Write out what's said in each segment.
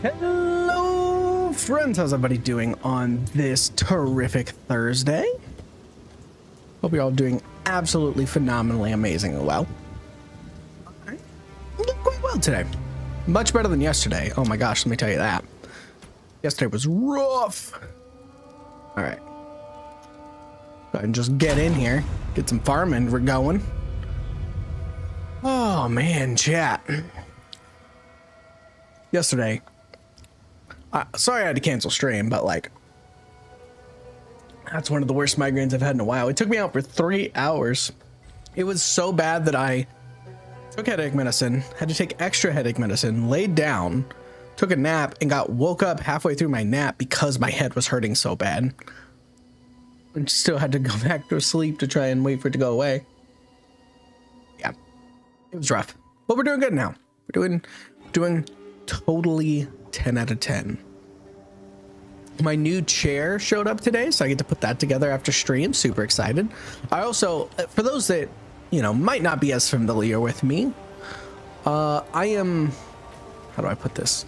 Hello, friends. How's everybody doing on this terrific Thursday? Hope you're all doing absolutely phenomenally amazing and well. I'm doing quite well today. Much better than yesterday. Oh my gosh, let me tell you that. Yesterday was rough. All right. Go ahead and just get in here. Get some farming. We're going. Oh man, chat. Yesterday. Sorry I had to cancel stream, but like, that's one of the worst migraines I've had in a while. It took me out for 3 hours. It was so bad that I took headache medicine, had to take extra headache medicine, laid down, took a nap, and woke up halfway through my nap because my head was hurting so bad. And still had to go back to sleep to try and wait for it to go away. Yeah, it was rough, but we're doing good now. We're doing totally 10 out of 10. My new chair showed up today, so I get to put that together after stream. Super excited. I also, for those that, you know, might not be as familiar with me, I am, how do I put this?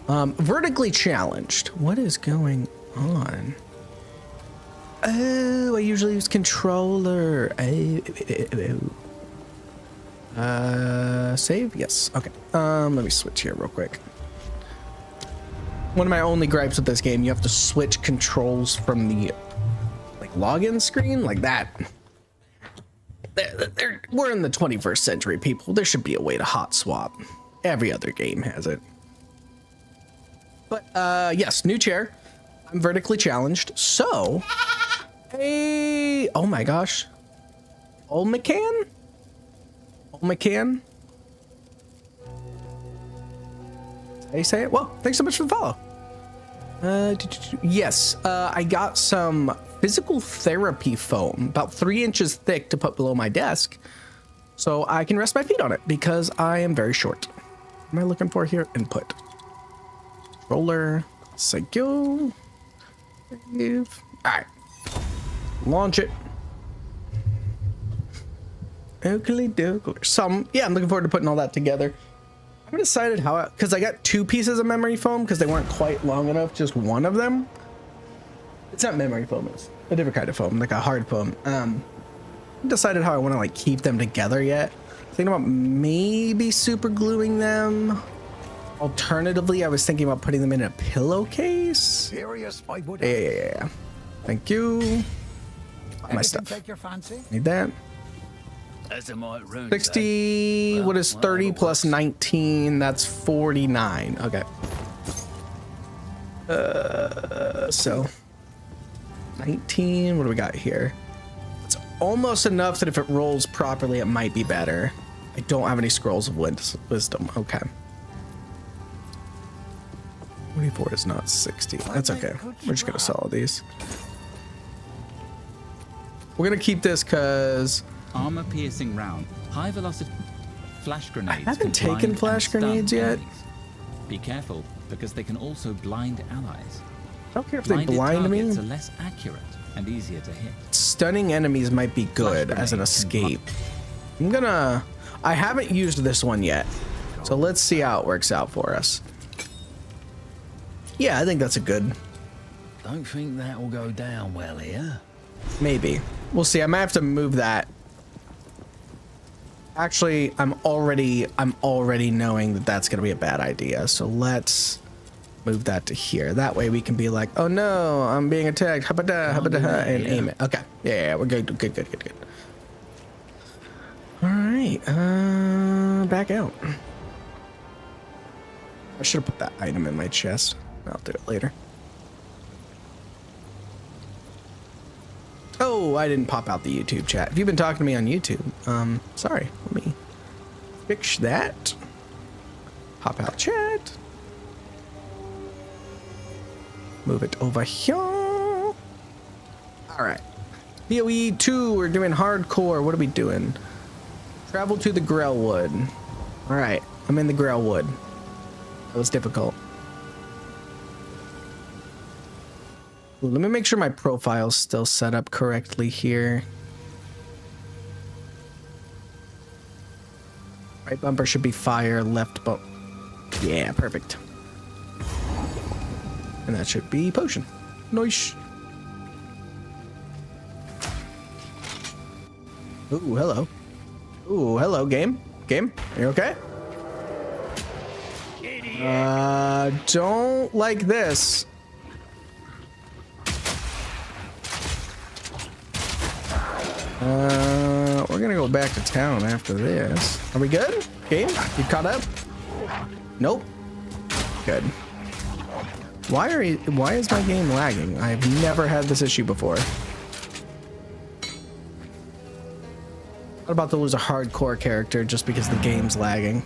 Vertically challenged. What is going on? Oh, I usually use controller. Save? Yes. Okay. Let me switch here real quick. One of my only gripes with this game, you have to switch controls from the like login screen like that. We're in the 21st century, people. There should be a way to hot swap. Every other game has it. But yes, new chair. I'm vertically challenged. So, oh my gosh. Olmecan? Olmecan? How you say it? Well, thanks so much for the follow. Yes, I got some physical therapy foam, about 3 inches thick, to put below my desk, so I can rest my feet on it because I am very short. What am I looking for here? Input. Controller. Save. All right. Launch it. Oakley doke. Yeah, I'm looking forward to putting all that together. I haven't decided how, because I got 2 pieces of memory foam because they weren't quite long enough, just one of them. It's not memory foam, it's a different kind of foam, like a hard foam. I haven't decided how I want to like keep them together yet. Thinking about maybe super gluing them. Alternatively, I was thinking about putting them in a pillowcase. Serious, I would. Yeah. Thank you. My stuff. Take your fancy? Need that. 60, what is 30 plus 19? That's 49. Okay. So 19, what do we got here? It's almost enough that if it rolls properly, it might be better. I don't have any scrolls of wisdom. Okay. 24 is not 60. That's okay. We're just gonna sell these. We're gonna keep this because armor piercing round, high velocity flash grenades. I haven't taken flash grenades yet. Enemies. Be careful because they can also blind allies. I don't care if they blind me. Targets are less accurate and easier to hit. Stunning enemies might be good as an escape. I haven't used this one yet, so let's see how it works out for us. Yeah, I think that's a good. Don't think that will go down well here. Maybe. We'll see. I might have to move that. Actually, I'm already knowing that that's gonna be a bad idea. So let's move that to here. That way we can be like, oh no, I'm being attacked. And aim it. Okay. Yeah, we're good. Good. All right. Back out. I should have put that item in my chest. I'll do it later. Oh, I didn't pop out the YouTube chat. If you've been talking to me on YouTube, sorry. Let me fix that. Pop out chat. Move it over here. All right. PoE 2, we're doing hardcore. What are we doing? Travel to the Grailwood. All right, I'm in the Grailwood. That was difficult. Ooh, let me make sure my profile's still set up correctly here. Right bumper should be fire, left bump. Yeah, perfect. And that should be potion. Nice. Ooh, hello. Ooh, hello, game. Game, are you okay? Don't like this. We're gonna go back to town after this. Are we good? Game, you caught up? Nope. Good. Why is my game lagging? I've never had this issue before. I'm about to lose a hardcore character just because the game's lagging.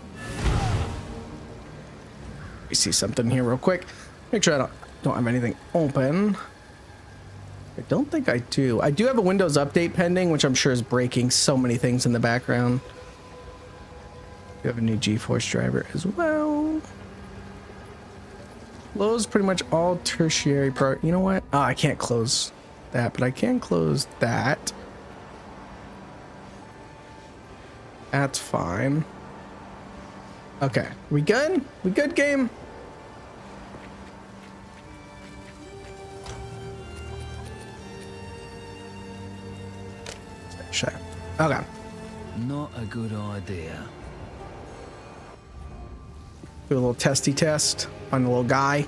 Let me see something here real quick. Make sure I don't have anything open. I don't think I do. I do have a Windows update pending, which I'm sure is breaking so many things in the background. We have a new GeForce driver as well. Close pretty much all tertiary pro. You know what? Oh, I can't close that, but I can close that. That's fine. Okay, we good? We good, game? Shut up. Okay. Not a good idea. Do a little testy test on the little guy.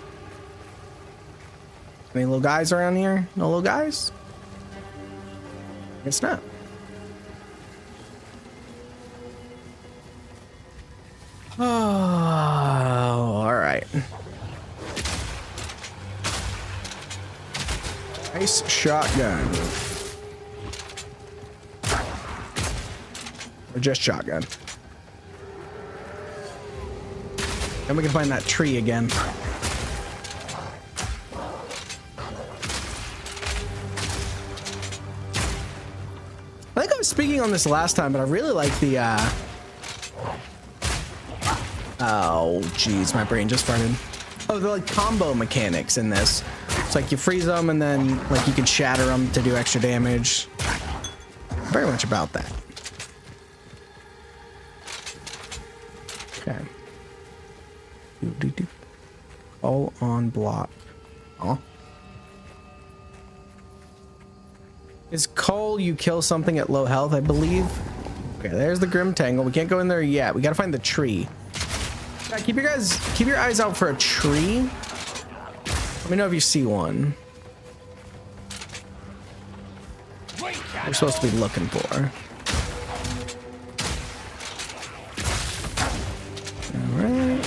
Any little guys around here? No little guys? Guess not. Oh, all right. Nice shotgun. Or just shotgun. Then we can find that tree again. I think I was speaking on this last time, but I really like the oh geez, my brain just farted. Oh, the like combo mechanics in this. It's like you freeze them and then like you can shatter them to do extra damage. Very much about that. Okay. All on block. Oh. Is Cole you kill something at low health, I believe? Okay, there's the Grim Tangle. We can't go in there yet. We gotta find the tree. Yeah, keep your eyes out for a tree. Let me know if you see one. We're supposed to be looking for. All right.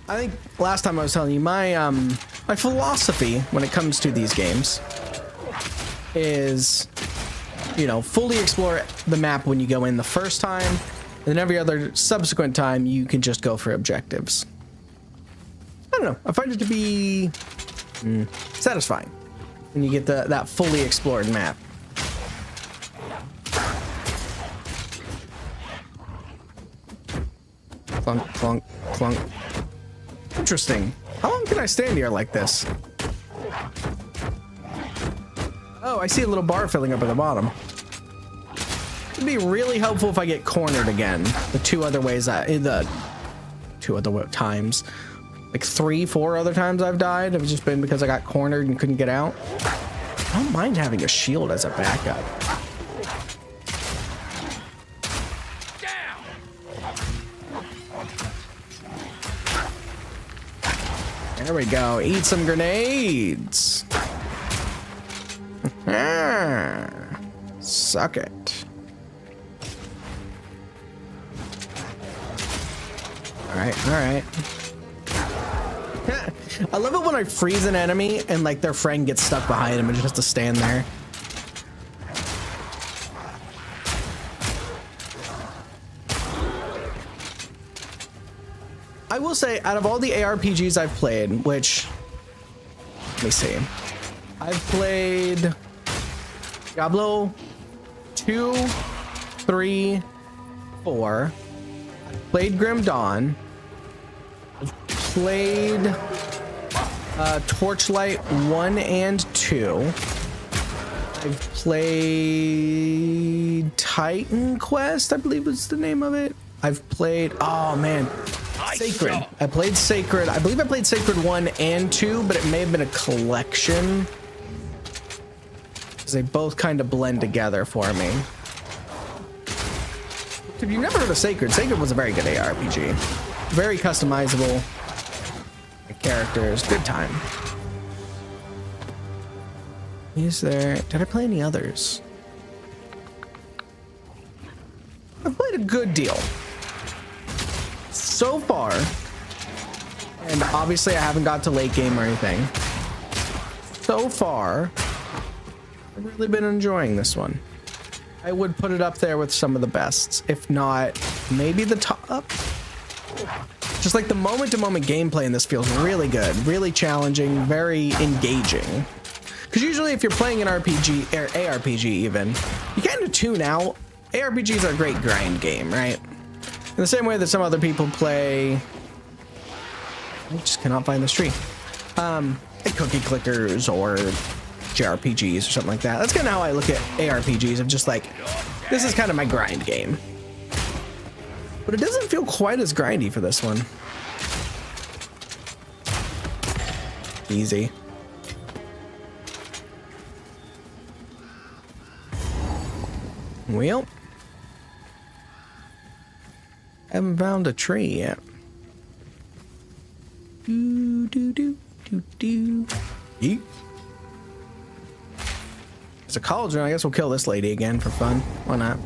I think last time I was telling you my philosophy when it comes to these games is, you know, fully explore the map when you go in the first time, and then every other subsequent time you can just go for objectives. I don't know. I find it to be satisfying when you get that fully explored map. Clunk, clunk, clunk. Interesting. How long can I stand here like this? Oh, I see a little bar filling up at the bottom. It'd be really helpful if I get cornered again. The two other ways times. Like 3-4 other times I've died have just been because I got cornered and couldn't get out. I don't mind having a shield as a backup. There we go. Eat some grenades. Suck it. All right. I love it when I freeze an enemy and like their friend gets stuck behind him and just has to stand there. I will say, out of all the ARPGs I've played, which, let me see, I've played Diablo 2, 3, 4, I've played Grim Dawn, I've played Torchlight 1 and 2, I've played Titan Quest, I believe was the name of it. I've played, oh man, Sacred. I played Sacred. I believe I played Sacred 1 and 2, but it may have been a collection. Because they both kind of blend together for me. If you've never heard of Sacred, Sacred was a very good ARPG. Very customizable. Characters, good time. Is there, did I play any others? I've played a good deal so far, and obviously I haven't got to late game or anything. So far, I've really been enjoying this one. I would put it up there with some of the bests, if not maybe the top. Just like the moment-to-moment gameplay in this feels really good, really challenging, very engaging. Because usually if you're playing an RPG, or ARPG even, you kind of tune out. ARPGs are a great grind game, right? In the same way that some other people play... I just cannot find this tree. Like cookie clickers or JRPGs or something like that. That's kind of how I look at ARPGs. I'm just like, this is kind of my grind game. But it doesn't feel quite as grindy for this one. Easy. Well, haven't found a tree yet. Do do do do do. Yeet. It's a cauldron. I guess we'll kill this lady again for fun. Why not?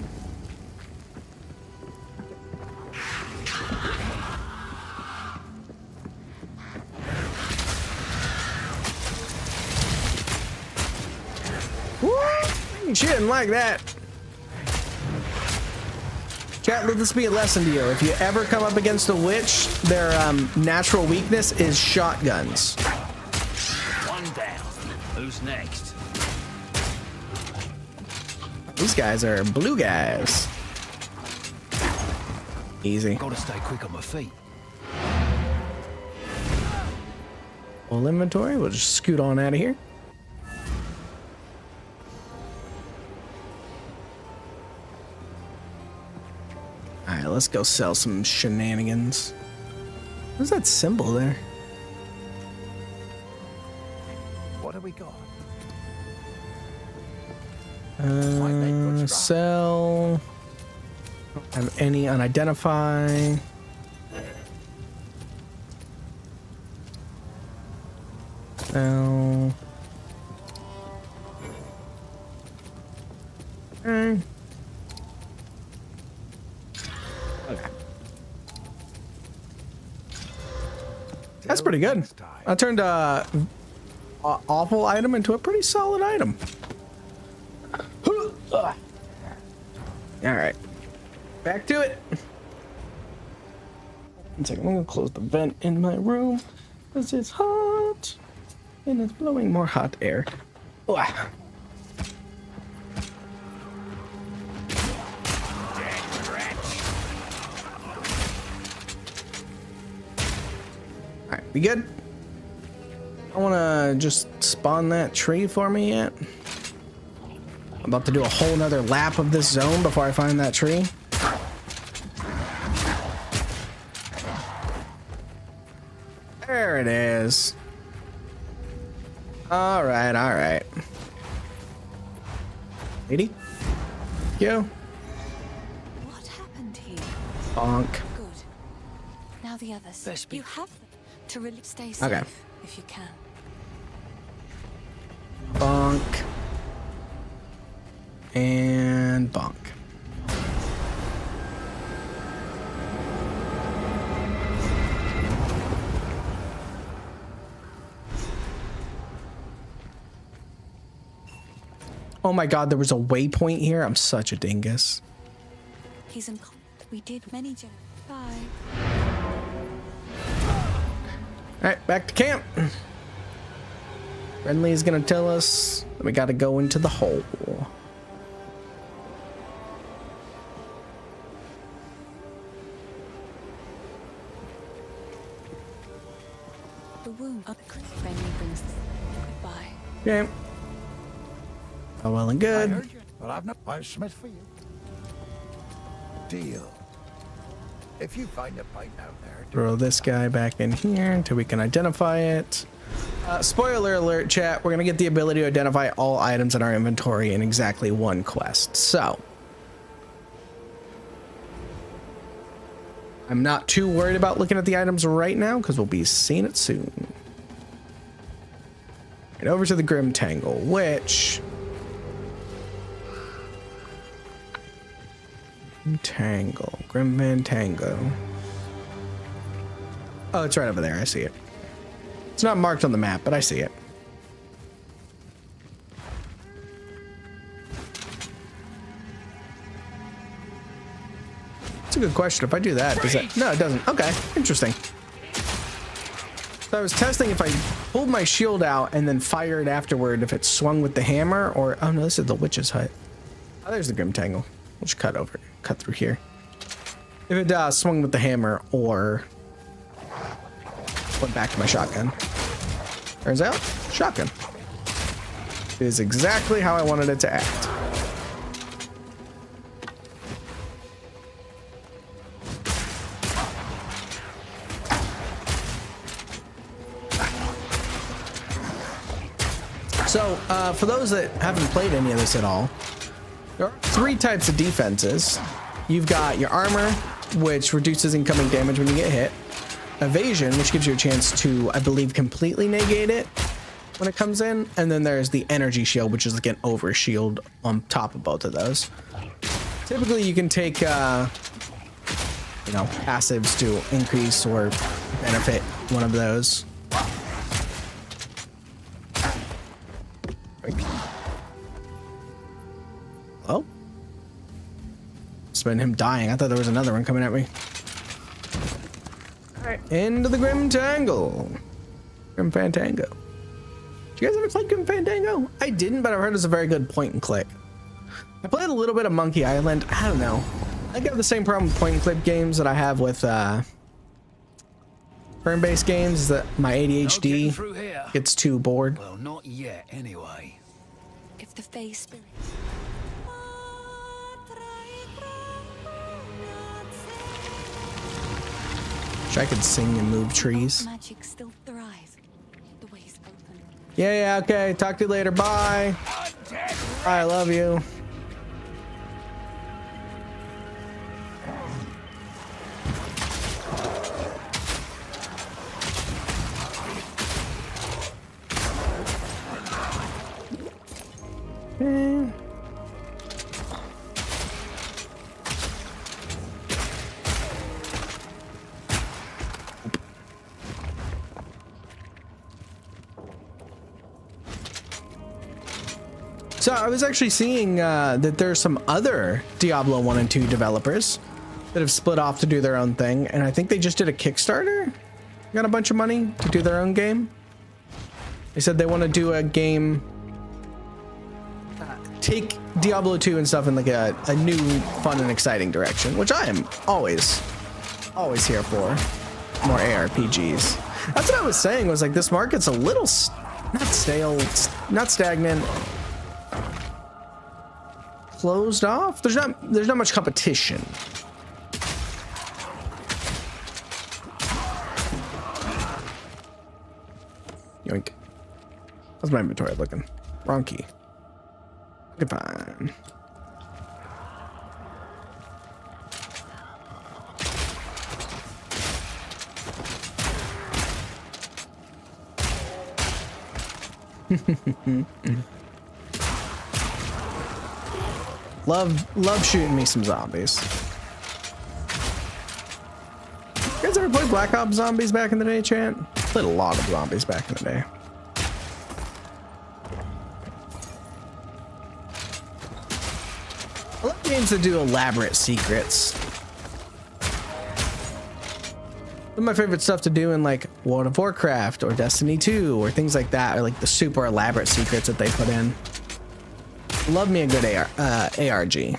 Woo! She didn't like that. Chat, let this be a lesson to you. If you ever come up against a witch, their natural weakness is shotguns. One down. Who's next? These guys are blue guys. Easy. Gotta stay quick on my feet. Full inventory. We'll just scoot on out of here. Alright, let's go sell some shenanigans. What's that symbol there? What have we got? Sell. Don't have any unidentified. Sell. Okay. That's pretty good. I turned a awful item into a pretty solid item. All right, back to it. 1 second, I'm gonna close the vent in my room because it's hot and it's blowing more hot air. Ugh. Alright, we good? I wanna just spawn that tree for me yet. I'm about to do a whole nother lap of this zone before I find that tree. There it is. Alright, alright. Lady? Yo. What happened here? Bonk. Good. Now the others. Best be- You have them to really stay safe Okay. if you can. Bonk. And bonk. Oh my god, there was a waypoint here. I'm such a dingus. He's in. We did many. Bye. Alright, back to camp. Renly is gonna tell us that we gotta go into the hole. The wound. Benny brings. Goodbye. Okay. Oh, well and I good. heard you, but I've no punishment for you. Deal. If you find a pipe out there, Throw this guy back in here until we can identify it. Spoiler alert, chat. We're going to get the ability to identify all items in our inventory in exactly one quest. So I'm not too worried about looking at the items right now because we'll be seeing it soon. Right, over to the Grim Tangle, which... Tangle. Grim Van Tango. Oh, it's right over there. I see it. It's not marked on the map, but I see it. That's a good question. If I do that, does it? No, it doesn't. Okay, interesting. So I was testing if I pulled my shield out and then fired afterward, if it swung with the hammer or... Oh, no, this is the witch's hut. Oh, there's the Grim Tangle. We'll just cut through here. If it swung with the hammer or went back to my shotgun. Turns out, shotgun is exactly how I wanted it to act. So, for those that haven't played any of this at all, there are 3 types of defenses. You've got your armor, which reduces incoming damage when you get hit. Evasion, which gives you a chance to, I believe, completely negate it when it comes in. And then there's the energy shield, which is like an over shield on top of both of those. Typically, you can take, passives to increase or benefit one of those. Oh. It's been him dying. I thought there was another one coming at me. Alright, into the Grim Tangle. Grim Fantango. Did you guys ever play Grim Fantango? I didn't, but I've heard it's a very good point and click. I played a little bit of Monkey Island. I don't know. I got the same problem with point and click games that I have with turn-based games, is that my ADHD gets too bored. Well, not yet, anyway. If the Fae spirit. Wish I could sing and move trees. Magic still thrives. The way's open. Yeah, okay. Talk to you later. Bye. I love you. Okay. So I was actually seeing that there's some other Diablo 1 and 2 developers that have split off to do their own thing, and I think they just did a Kickstarter. Got a bunch of money to do their own game. They said they want to do a game, take Diablo 2 and stuff in like a new, fun and exciting direction, which I am always here for. More ARPGs. That's what I was saying, was like this market's a little not stale, not stagnant, closed off. There's not much competition. Yoink. How's my inventory looking? Wrong key. Okay, fine. Love shooting me some zombies. You guys ever play Black Ops Zombies back in the day, chat? Played a lot of zombies back in the day. I love games that do elaborate secrets. Some of my favorite stuff to do in like World of Warcraft or Destiny 2 or things like that are like the super elaborate secrets that they put in. Love me a good ARG.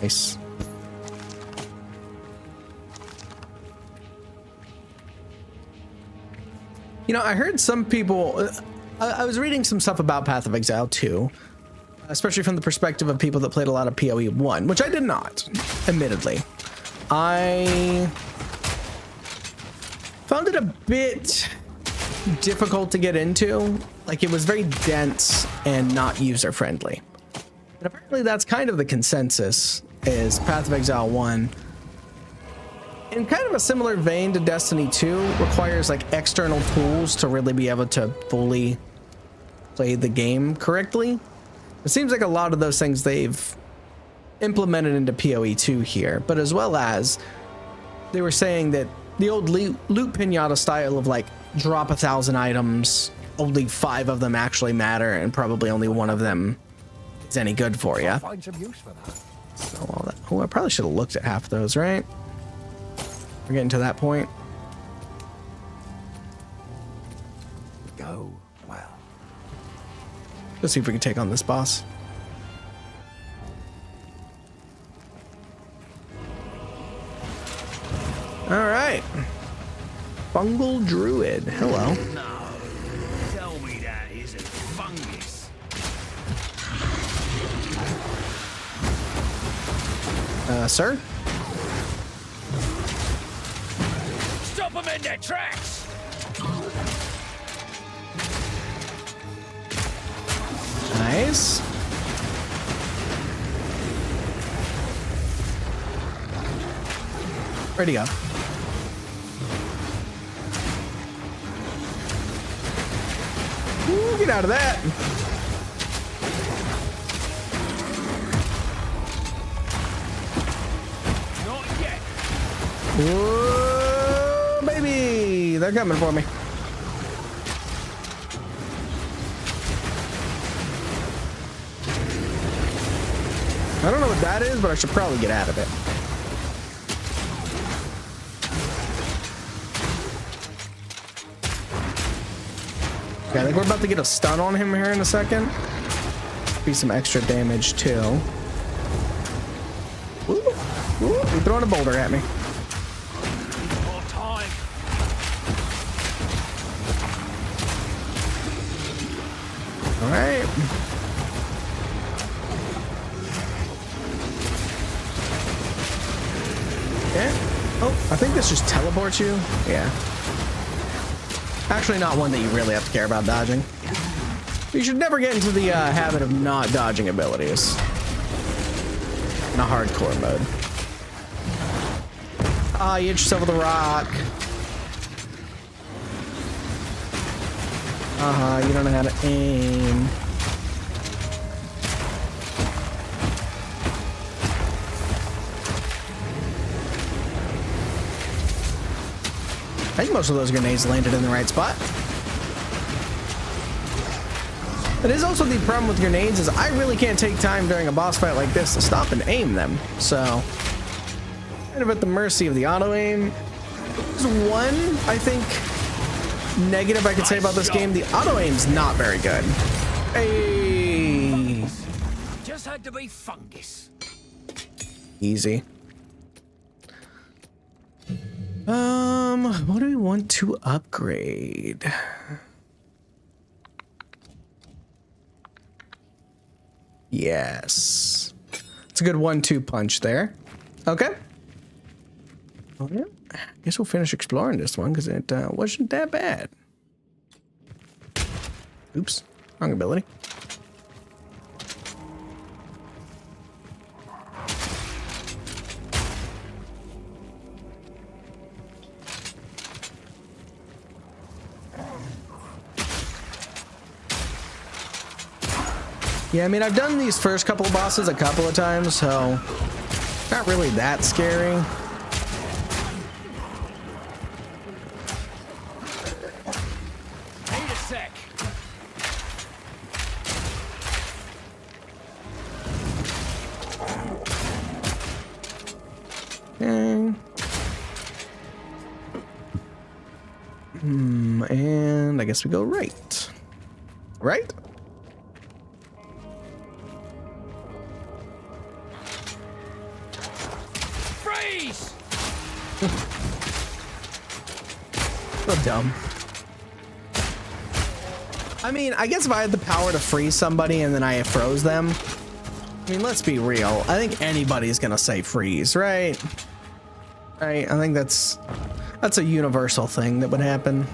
Nice. You know, I heard some people, I was reading some stuff about Path of Exile 2, especially from the perspective of people that played a lot of PoE 1, which I did not, admittedly. I found it a bit difficult to get into. Like, it was very dense and not user-friendly. And apparently that's kind of the consensus, is Path of Exile 1, in kind of a similar vein to Destiny 2, requires like external tools to really be able to fully play the game correctly. It seems like a lot of those things they've implemented into PoE 2 here, but as well as they were saying that the old loot pinata style of like drop 1,000 items, only 5 of them actually matter, and probably only 1 of them is any good for you. Find some use for that. So all that. Oh, I probably should have looked at half those, right? We're getting to that point. Go well. Let's see if we can take on this boss. All right. Fungal Druid. Hello. No. Tell me that isn't fungus. Sir? Stop them in their tracks! Nice. Where'd he go? Ooh, get out of that. Not yet. Whoa, baby. They're coming for me. I don't know what that is, but I should probably get out of it. Okay, I think we're about to get a stun on him here in a second. Be some extra damage too. Ooh, ooh, he's throwing a boulder at me. More time. All right. Yeah. Oh, I think this just teleports you. Yeah. Actually, not one that you really have to care about dodging. You should never get into the habit of not dodging abilities in a hardcore mode. Ah, you hit yourself with a rock. You don't know how to aim. I think most of those grenades landed in the right spot. That is also the problem with grenades, is I really can't take time during a boss fight like this to stop and aim them. So, kind of at the mercy of the auto aim. There's one, I think, negative I could say about this game. The auto aim's not very good. Hey, Just had to be fungus. easy. What do we want to upgrade? Yes. It's a good 1-2 punch there. Okay. Oh, yeah. I guess we'll finish exploring this one because it wasn't that bad. Oops. Wrong ability. Yeah, I mean, I've done these first couple of bosses a couple of times, so not really that scary. Need a sec. Okay. And I guess we go right. Right? So dumb. I mean, I guess if I had the power to freeze somebody and then I froze them, I mean, let's be real. I think anybody's gonna say freeze, right? Right? I think that's a universal thing that would happen.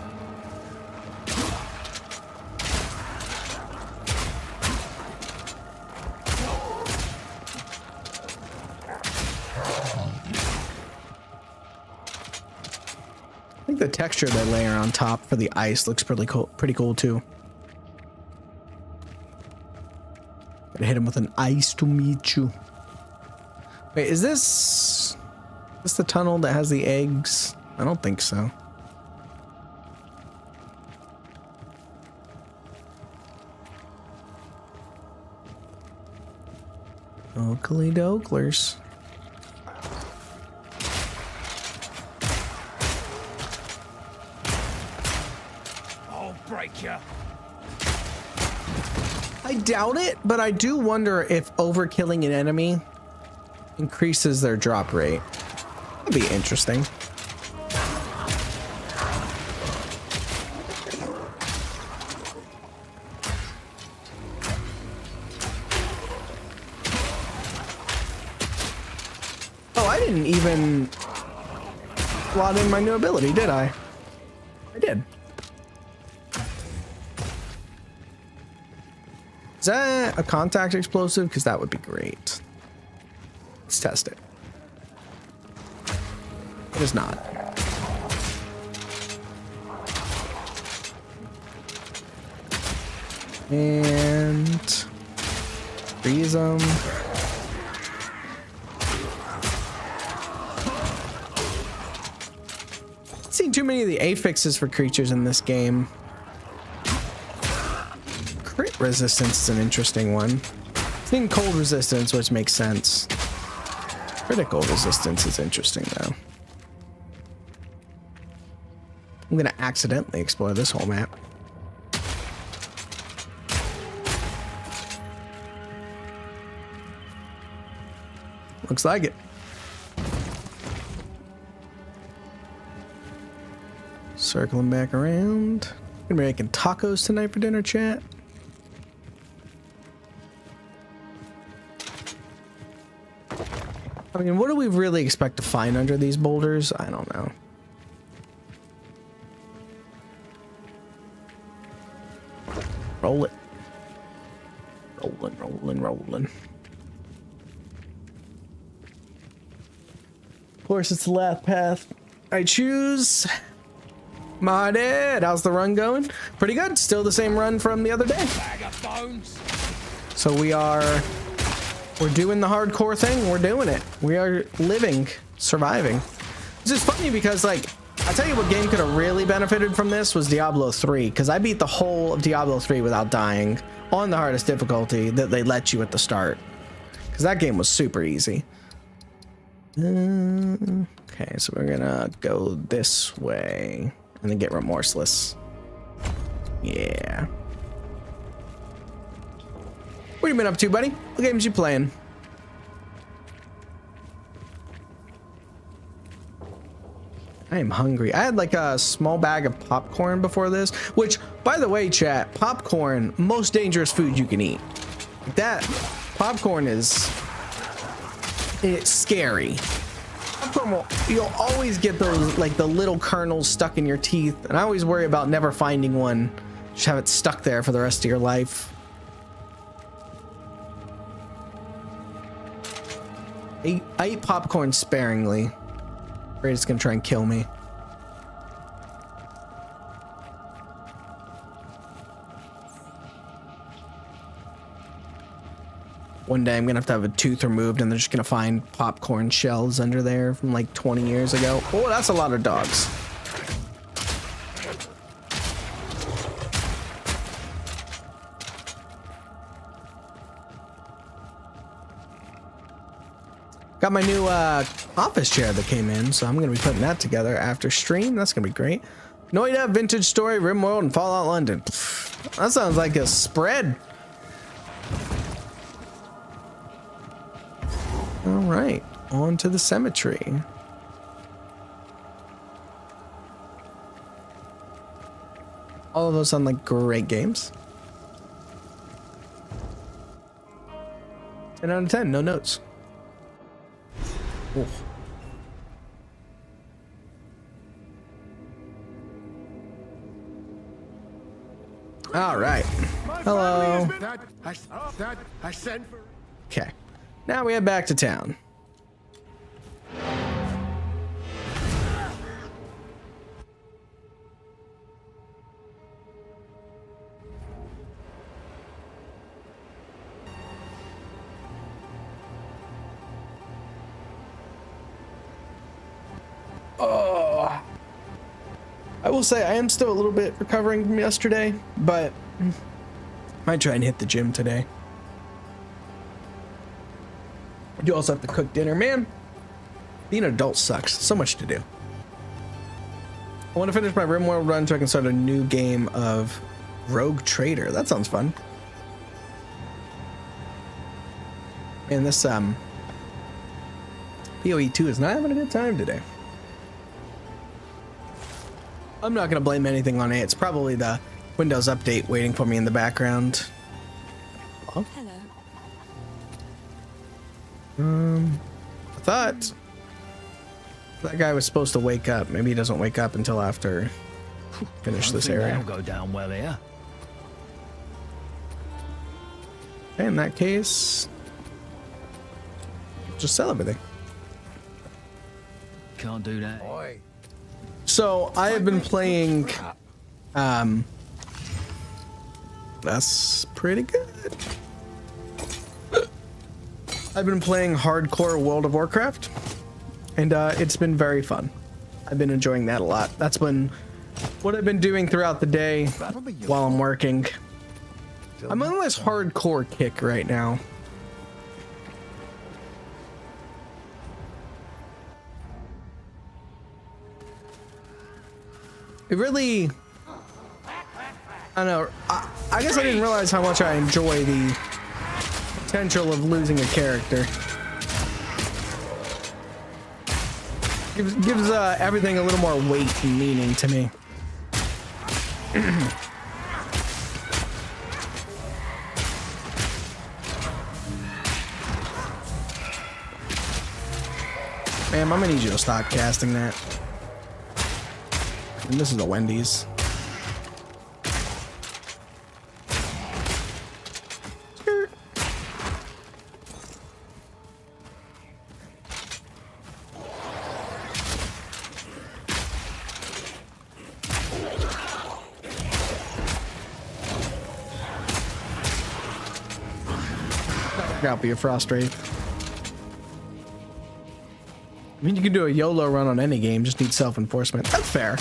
I think the texture they layer on top for the ice looks pretty cool too. Gonna hit him with an ice to meet you. Wait, is this the tunnel that has the eggs? I don't think so. Oakley doklers. I'll break you. I doubt it, but I do wonder if overkilling an enemy increases their drop rate. That'd be interesting. Oh, I didn't even slot in my new ability, did I? I did. Is that a contact explosive? Because that would be great. Let's test it. It is not. And freeze them. I've seen too many of the affixes for creatures in this game. Crit resistance is an interesting one. I've seen cold resistance, which makes sense. Critical resistance is interesting though. I'm gonna accidentally explore this whole map. Looks like it. Circling back around. Gonna be making tacos tonight for dinner, chat. I mean, what do we really expect to find under these boulders? I don't know. Roll it. Rolling, rolling, rolling. Of course, it's the last path I choose. My dad, how's the run going? Pretty good. Still the same run from the other day. Bag of bones. So we're doing the hardcore thing. We're doing it. We are living, surviving. This is funny because, like, I'll tell you what game could have really benefited from this was Diablo 3, because I beat the whole of Diablo 3 without dying on the hardest difficulty that they let you at the start, because that game was super easy. Okay, so we're gonna go this way and then get remorseless. Yeah. What have you been up to, buddy? What games you playing? I am hungry. I had like a small bag of popcorn before this, which, by the way, chat, popcorn, most dangerous food you can eat. That popcorn it's scary. Popcorn you'll always get those, like, the little kernels stuck in your teeth, and I always worry about never finding one. Just have it stuck there for the rest of your life. I eat popcorn sparingly. Afraid it's gonna try and kill me. One day I'm gonna have a tooth removed and they're just gonna find popcorn shells under there from like 20 years ago. Oh, that's a lot of dogs. Got my new office chair that came in, so I'm gonna be putting that together after stream. That's gonna be great. Noida, Vintage Story, RimWorld, and Fallout London. Pfft, that sounds like a spread. All right, on to the cemetery. all of us on like great games. 10 out of 10, no notes. Oof. All right. Hello. I sent for. Okay. Now we head back to town. Oh. I will say I am still a little bit recovering from yesterday, but might try and hit the gym today. You also have to cook dinner. Man, being an adult sucks. So much to do. I want to finish my RimWorld run so I can start a new game of Rogue Trader. That sounds fun. And this PoE 2 is not having a good time today. I'm not going to blame anything on it. It's probably the Windows update waiting for me in the background. Oh. Hello. I thought that guy was supposed to wake up. Maybe he doesn't wake up until after finish this area. That'll go down well here. Okay, in that case, just sell everything. Can't do that. Boy. So I have been playing. That's pretty good. I've been playing hardcore World of Warcraft, and it's been very fun. I've been enjoying that a lot. That's been what I've been doing throughout the day while I'm working. I'm on this hardcore kick right now. It really, I don't know. I guess I didn't realize how much I enjoy the potential of losing a character. Gives everything a little more weight and meaning to me. Ma'am, I'm gonna need you to stop casting that. And this is a Wendy's. Out for your frost rate. I mean, you can do a YOLO run on any game, just need self-enforcement. That's fair.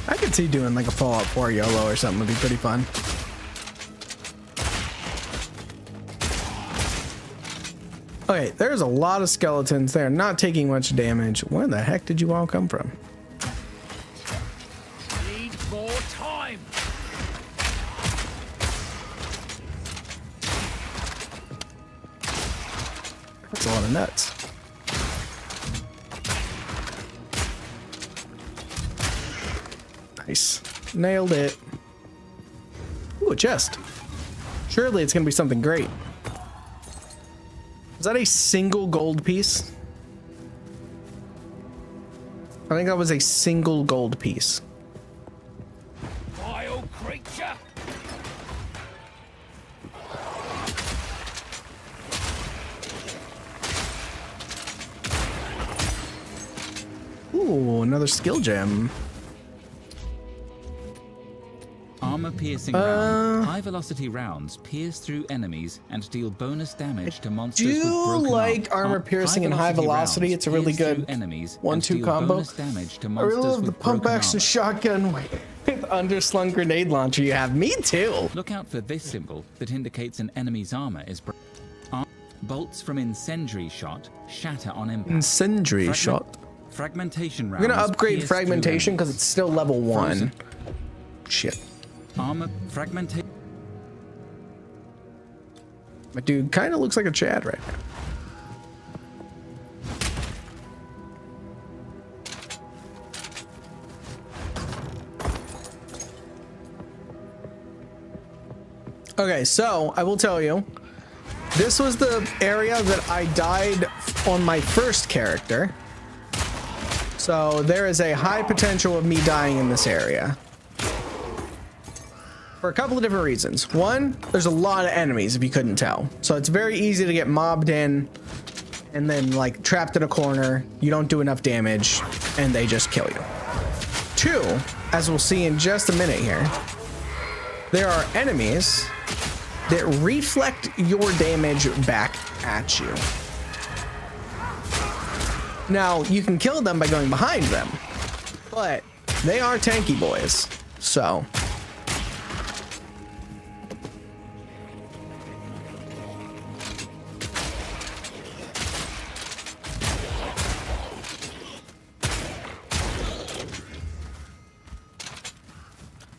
I could see doing like a Fallout 4 YOLO or something would be pretty fun. Okay, there's a lot of skeletons. They're not taking much damage. Where the heck did you all come from? Need more time. That's a lot of nuts. Nice. Nailed it. Ooh, a chest. Surely it's gonna be something great. Is that a single gold piece? I think that was a single gold piece. Vile creature. Ooh, another skill gem. Armor-piercing round. High-velocity rounds pierce through enemies and deal bonus damage to monsters with broken like armor piercing and high velocity. rounds It's a really pierce through good enemies and 1-2 deal combo. bonus damage to I monsters really love the with pump broken action armor. shotgun with underslung grenade launcher you have. Me too. Look out for this symbol that indicates an enemy's armor is broken. Bolts from incendiary shot shatter on impact. Incendiary shot. Fragmentation rounds. I'm gonna upgrade pierce through fragmentation because enemies. it's still level 1. Frozen. Shit. Armor fragmentation. My dude kind of looks like a Chad right now. Okay, so I will tell you, this was the area that I died on my first character. So there is a high potential of me dying in this area. For a couple of different reasons. One, there's a lot of enemies if you couldn't tell. So it's very easy to get mobbed in and then like trapped in a corner. You don't do enough damage and they just kill you. Two, as we'll see in just a minute here, there are enemies that reflect your damage back at you. Now, you can kill them by going behind them, but they are tanky boys, so.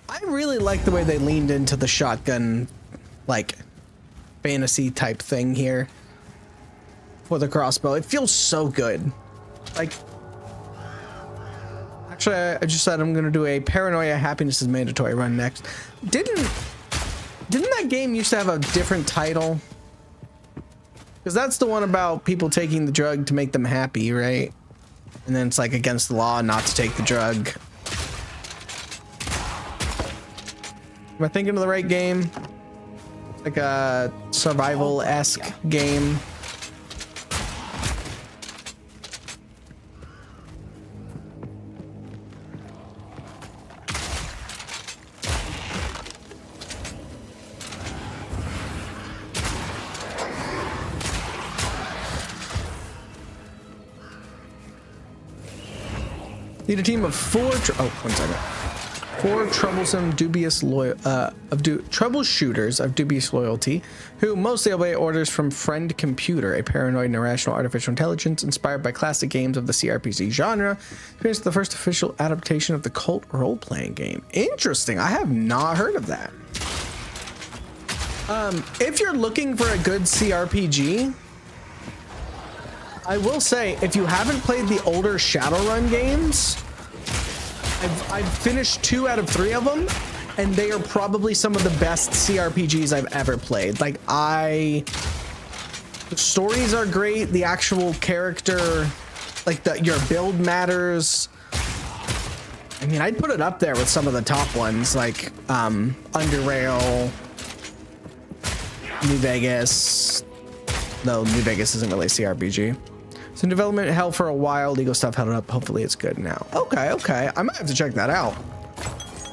I really like the way they leaned into the shotgun, like, fantasy type thing here for the crossbow. It feels so good. Like, actually, I just said I'm gonna do a Paranoia Happiness is Mandatory run next. Didn't that game used to have a different title? Because that's the one about people taking the drug to make them happy, right? And then it's like against the law not to take the drug. Am I thinking of the right game? Like a survival-esque game. Need a team of four. One second. Four troublesome, dubious troubleshooters of dubious loyalty, who mostly obey orders from Friend Computer, a paranoid and irrational artificial intelligence inspired by classic games of the CRPG genre. Here's the first official adaptation of the cult role-playing game. Interesting. I have not heard of that. If you're looking for a good CRPG, I will say, if you haven't played the older Shadowrun games, I've finished 2 out of 3 of them, and they are probably some of the best CRPGs I've ever played. Like, the stories are great. The actual character, like your build matters. I mean, I'd put it up there with some of the top ones, like Underrail, New Vegas. Though New Vegas isn't really a CRPG. It's in development hell for a while. Legal stuff held it up. Hopefully it's good now. Okay. I might have to check that out.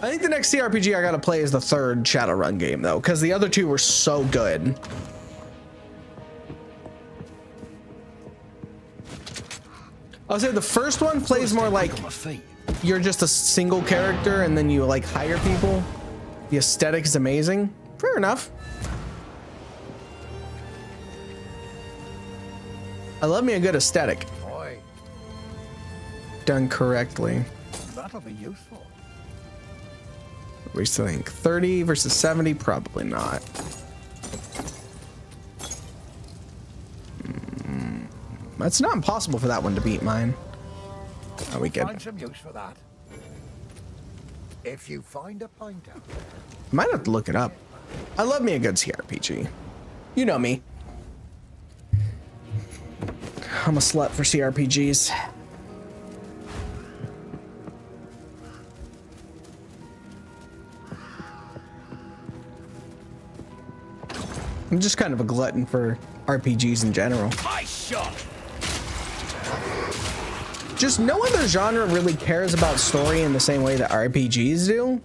I think the next CRPG I gotta play is the 3rd Shadowrun game though, because the other 2 were so good. I'll say the first one plays more like you're just a single character and then you like hire people. The aesthetic is amazing. Fair enough. I love me a good aesthetic. Boy, Done correctly. that'll be useful. What do we think? 30 versus 70? Probably not. It's not impossible for that one to beat mine. Oh, we Find could. some use for that. If you find a pint out, Might have to look it up. I love me a good CRPG. You know me. I'm a slut for CRPGs. I'm just kind of a glutton for RPGs in general. Just no other genre really cares about story in the same way that RPGs do.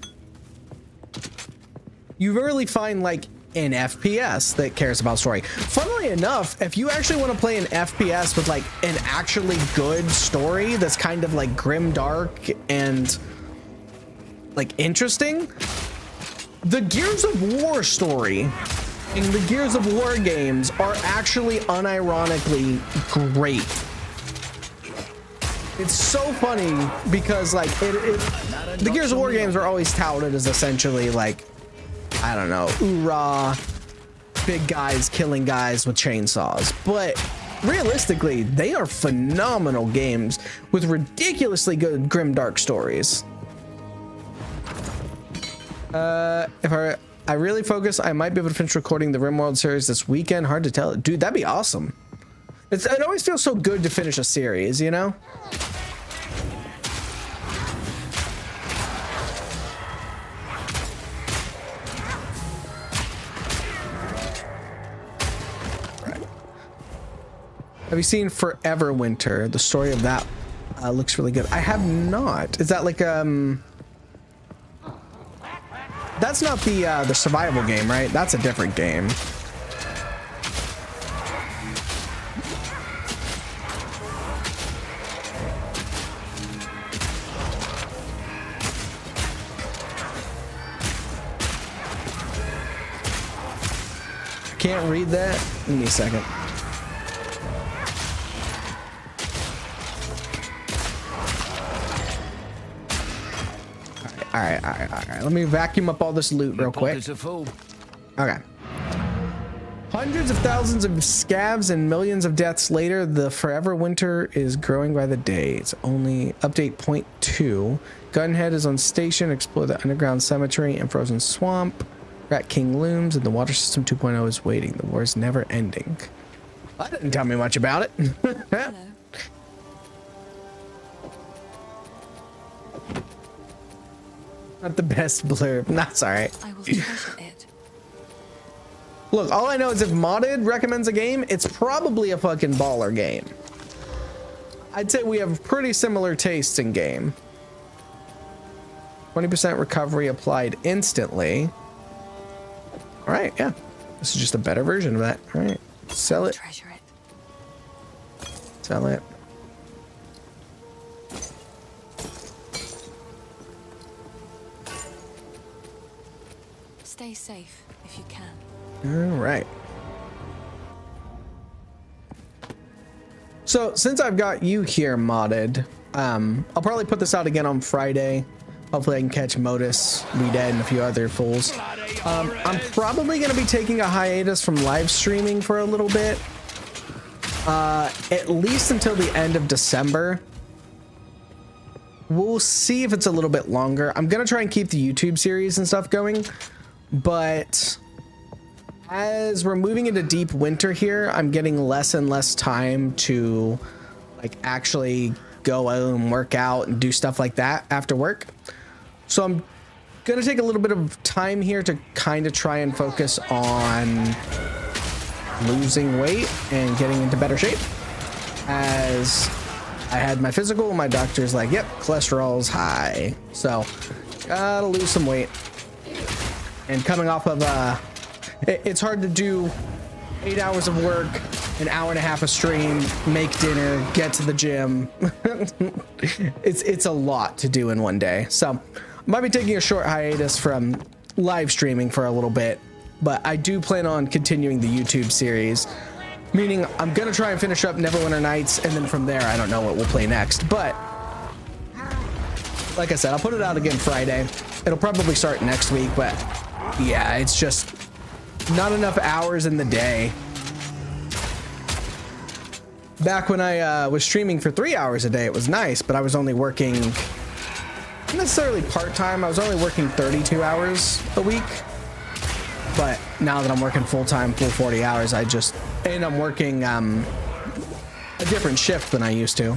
You rarely find like an FPS that cares about story. Funnily enough, if you actually want to play an FPS with like an actually good story that's kind of like grim dark and like interesting, the Gears of War story in the Gears of War games are actually unironically great. It's so funny because like the Gears of War games are always touted as essentially like, I don't know, oorah, big guys killing guys with chainsaws. But realistically, they are phenomenal games with ridiculously good grim dark stories. If I I really focus. I might be able to finish recording the RimWorld series this weekend. Hard to tell. Dude, that'd be awesome. It always feels so good to finish a series, you know? Have you seen Forever Winter? The story of that looks really good. I have not. Is that like that's not the survival game, right? That's a different game. Can't read that. Give me a second. All right. Let me vacuum up all this loot real quick. Okay. Hundreds of thousands of scavs and millions of deaths later, the Forever Winter is growing by the day. It's only update 0.2. Gunhead is on station. Explore the underground cemetery and frozen swamp. Rat King looms, and the water system 2.0 is waiting. The war is never ending. That didn't tell me much about it. Hello. Not the best blurb. That's all right. I will treasure it. Look, all I know is if Modded recommends a game, it's probably a fucking baller game. I'd say we have pretty similar tastes in game. 20% recovery applied instantly. All right, yeah. This is just a better version of that. All right, sell it. Treasure it. Sell it. Stay safe if you can. All right. So since I've got you here modded, I'll probably put this out again on Friday. Hopefully I can catch Modus, Weedhead, and a few other fools. I'm probably going to be taking a hiatus from live streaming for a little bit. At least until the end of December. We'll see if it's a little bit longer. I'm going to try and keep the YouTube series and stuff going. But as we're moving into deep winter here, I'm getting less and less time to like actually go out and work out and do stuff like that after work. So I'm gonna take a little bit of time here to kind of try and focus on losing weight and getting into better shape. As I had my physical, my doctor's like, yep, cholesterol's high, so gotta lose some weight. And coming off of it's hard to do 8 hours of work, an hour and a half of stream, make dinner, get to the gym. It's a lot to do in one day. So I might be taking a short hiatus from live streaming for a little bit, but I do plan on continuing the YouTube series, meaning I'm gonna try and finish up Neverwinter Nights, and then from there I don't know what we'll play next. But like I said, I'll put it out again Friday. It'll probably start next week, but yeah, it's just not enough hours in the day. Back when I was streaming for 3 hours a day, it was nice, but I was only working, not necessarily part-time, I was only working 32 hours a week. But now that I'm working full-time, full 40 hours, and I'm working a different shift than I used to.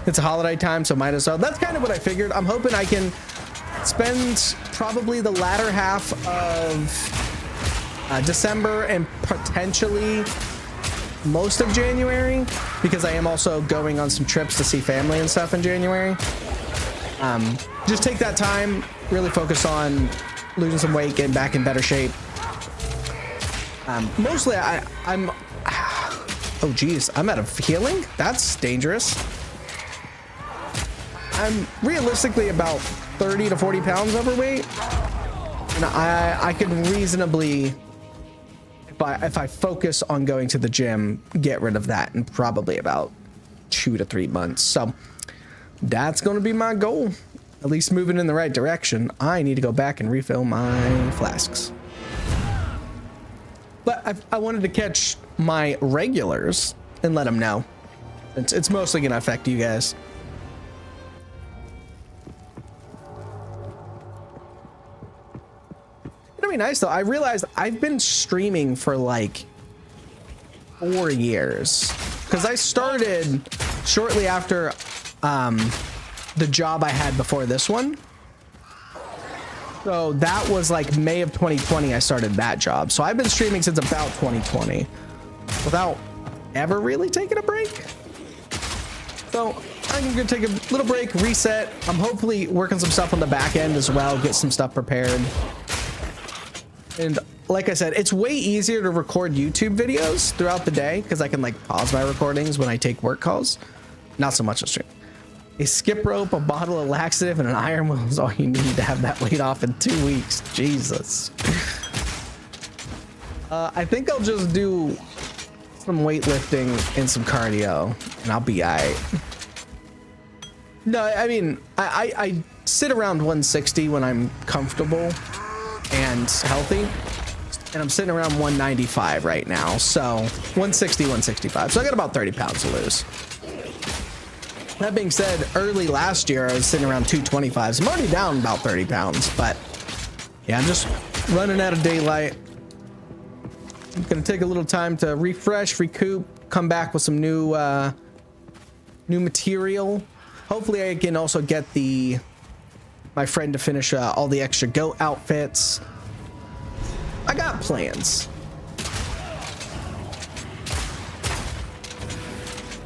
It's a holiday time, so might as well. That's kind of what I figured. I'm hoping I can spend probably the latter half of December and potentially most of January, because I am also going on some trips to see family and stuff in January. Just take that time, really focus on losing some weight, getting back in better shape. Mostly I'm oh geez, I'm out of healing? That's dangerous. I'm realistically about 30 to 40 pounds overweight, and I could reasonably, if I focus on going to the gym, get rid of that in probably about 2 to 3 months. So that's going to be my goal, at least moving in the right direction. I need to go back and refill my flasks. But I wanted to catch my regulars and let them know. It's mostly going to affect you guys. pretty nice though. I realized I've been streaming for like 4 years because I started shortly after the job I had before this one. So that was like May of 2020 I started that job. So I've been streaming since about 2020 without ever really taking a break. So I'm gonna take a little break, reset. I'm hopefully working some stuff on the back end as well, get some stuff prepared. And like I said, it's way easier to record YouTube videos throughout the day because I can like pause my recordings when I take work calls. Not so much on stream. A skip rope, a bottle of laxative, and an iron will is all you need to have that weight off in 2 weeks. Jesus. I think I'll just do some weightlifting and some cardio, and I'll be alright. No, I mean, I sit around 160 when I'm comfortable and healthy, and I'm sitting around 195 right now, so 160, 165. So I got about 30 pounds to lose. That being said, early last year, I was sitting around 225, so I'm already down about 30 pounds, but yeah, I'm just running out of daylight. I'm gonna take a little time to refresh, recoup, come back with some new material. Hopefully I can also get my friend to finish all the extra goat outfits. I got plans.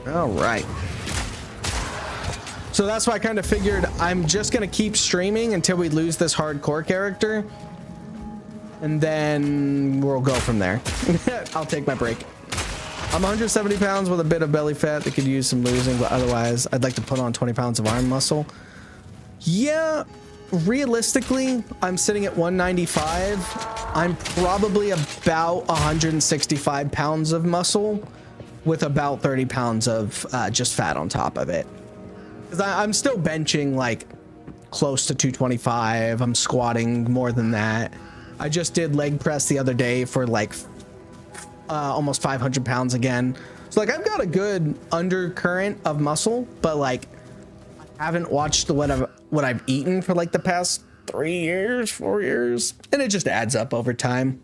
All right. So that's why I kind of figured I'm just going to keep streaming until we lose this hardcore character. And then we'll go from there. I'll take my break. I'm 170 pounds with a bit of belly fat that could use some losing, but otherwise I'd like to put on 20 pounds of arm muscle. Yeah, realistically, I'm sitting at 195. I'm probably about 165 pounds of muscle with about 30 pounds of just fat on top of it. Because I'm still benching like close to 225. I'm squatting more than that. I just did leg press the other day for like almost 500 pounds again. So like I've got a good undercurrent of muscle, but like I haven't watched what I've eaten for like the past 3 years, 4 years, and it just adds up over time.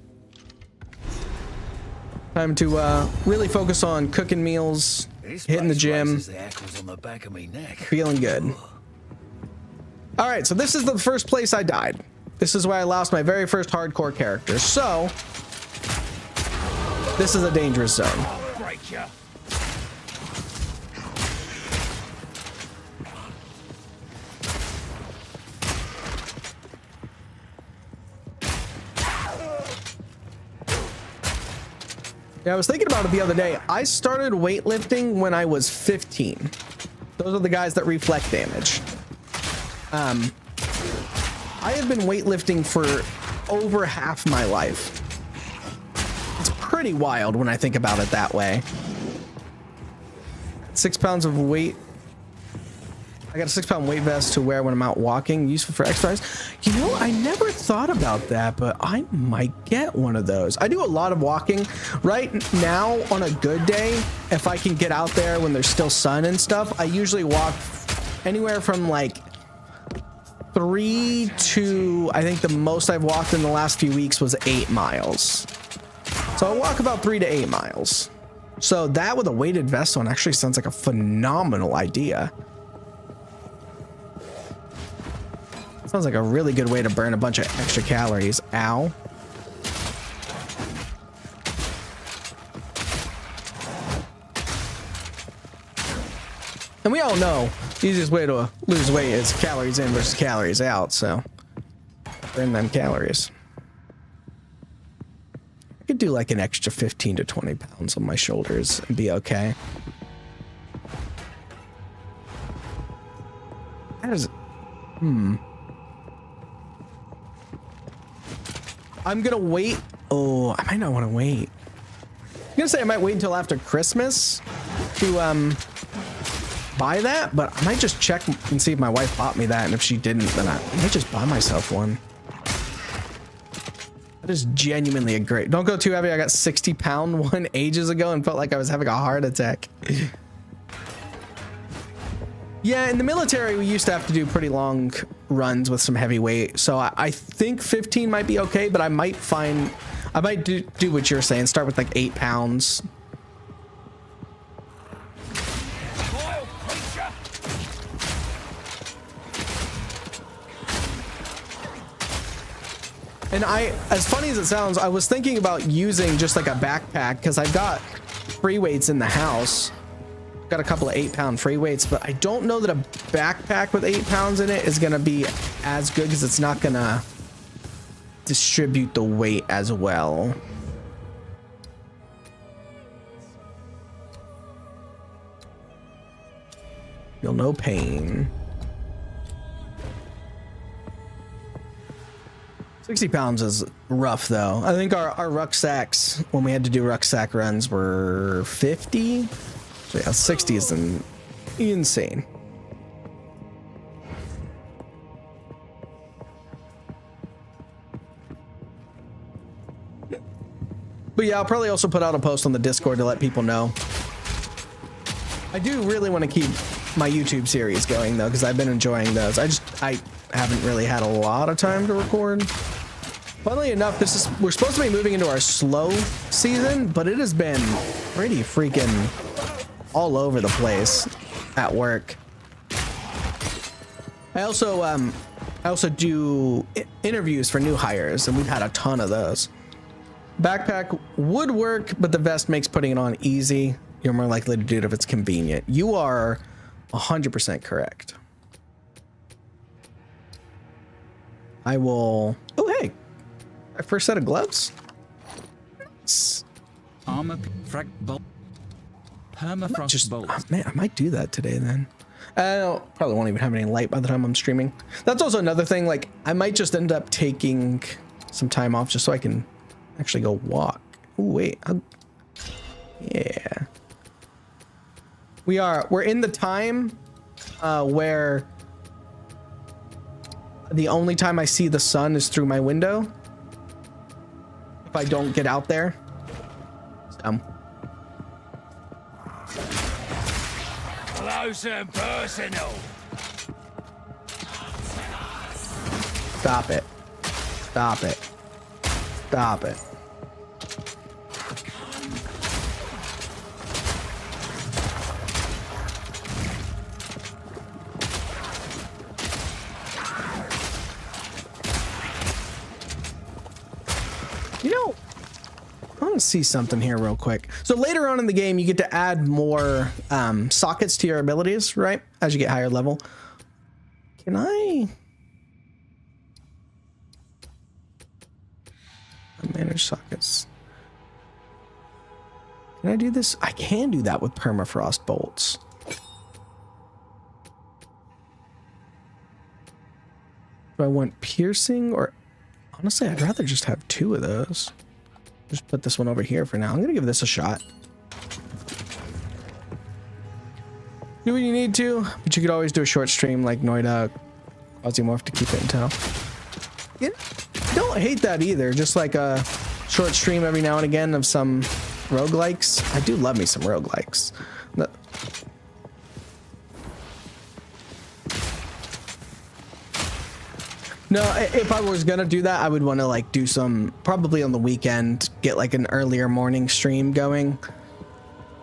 Time to really focus on cooking meals, hitting the gym, feeling good. All right, so this is the first place I died. This is where I lost my very first hardcore character. So this is a dangerous zone. Yeah, I was thinking about it the other day. I started weightlifting when I was 15. Those are the guys that reflect damage. I have been weightlifting for over half my life. It's pretty wild when I think about it that way. 6 pounds of weight. I got a 6-pound weight vest to wear when I'm out walking, useful for exercise. You know, I never thought about that, but I might get one of those. I do a lot of walking right now. On a good day, if I can get out there when there's still sun and stuff, I usually walk anywhere from like 3 to, I think the most I've walked in the last few weeks was 8 miles. So I walk about 3 to 8 miles. So that with a weighted vest on actually sounds like a phenomenal idea. Sounds like a really good way to burn a bunch of extra calories. Ow. And we all know the easiest way to lose weight is calories in versus calories out, so burn them calories. I could do like an extra 15 to 20 pounds on my shoulders and be okay. That is... I'm gonna wait. Oh, I might not want to wait. I'm gonna say I might wait until after Christmas to buy that, but I might just check and see if my wife bought me that, and if she didn't, then I might just buy myself one. That is genuinely a great... Don't go too heavy. I got 60-pound one ages ago and felt like I was having a heart attack. Yeah, in the military, we used to have to do pretty long runs with some heavy weight. So I think 15 might be okay, but I might do what you're saying. Start with like 8 pounds. And as funny as it sounds, I was thinking about using just like a backpack because I've got free weights in the house. Got a couple of 8-pound free weights, but I don't know that a backpack with 8 pounds in it is going to be as good because it's not going to distribute the weight as well. Feel no pain. 60 pounds is rough though. I think our rucksacks, when we had to do rucksack runs, were 50. So yeah, 60 is insane. But yeah, I'll probably also put out a post on the Discord to let people know. I do really want to keep my YouTube series going though, because I've been enjoying those. I haven't really had a lot of time to record. Funnily enough, we're supposed to be moving into our slow season, but it has been pretty freaking all over the place at work. I also do interviews for new hires, and we've had a ton of those. Backpack would work, but the vest makes putting it on easy. You're more likely to do it if it's convenient. You are 100% correct. I will. Oh, hey, my first set of gloves. Armor frag bolt. Permafrost bolt. Oh, man, I might do that today then. I probably won't even have any light by the time I'm streaming. That's also another thing. Like, I might just end up taking some time off just so I can actually go walk. Oh wait. Yeah. We're in the time where the only time I see the sun is through my window if I don't get out there. Close and personal. Stop it. Stop it. Stop it. You know, I want to see something here real quick. So later on in the game, you get to add more sockets to your abilities, right? As you get higher level. Can I manage sockets? Can I do this? I can do that with permafrost bolts. Do I want piercing or... Honestly, I'd rather just have 2 of those. Just put this one over here for now. I'm gonna give this a shot. Do what you need to, but you could always do a short stream like Noida Quasimorph to keep it until. Yeah, don't hate that either. Just like a short stream every now and again of some roguelikes. I do love me some roguelikes. No, if I was gonna do that, I would want to like do some, probably on the weekend, get like an earlier morning stream going.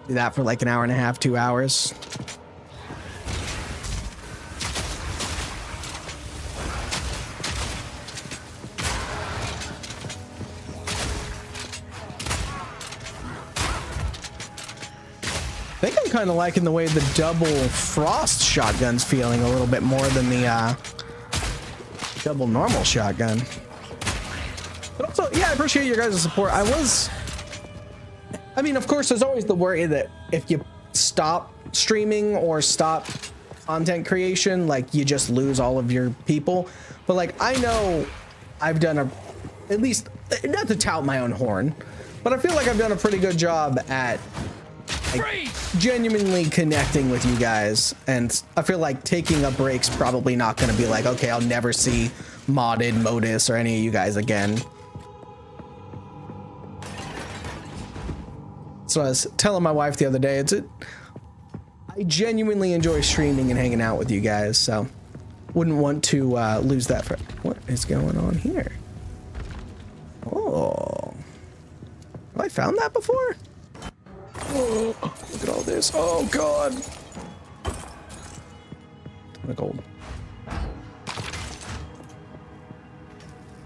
Do that for like an hour and a half, 2 hours. I think I'm kind of liking the way the double frost shotgun's feeling a little bit more than the double normal shotgun. But also, yeah, I appreciate your guys' support. I mean, of course, there's always the worry that if you stop streaming or stop content creation, like you just lose all of your people. But like, I know I've done at least, not to tout my own horn, but I feel like I've done a pretty good job at like, genuinely connecting with you guys, and I feel like taking a break's probably not going to be like, okay, I'll never see Modded, Modus, or any of you guys again. So I was telling my wife the other day, I genuinely enjoy streaming and hanging out with you guys, so wouldn't want to lose that. For what is going on here? Oh, have I found that before? Oh, look at all this. Oh god. Look old.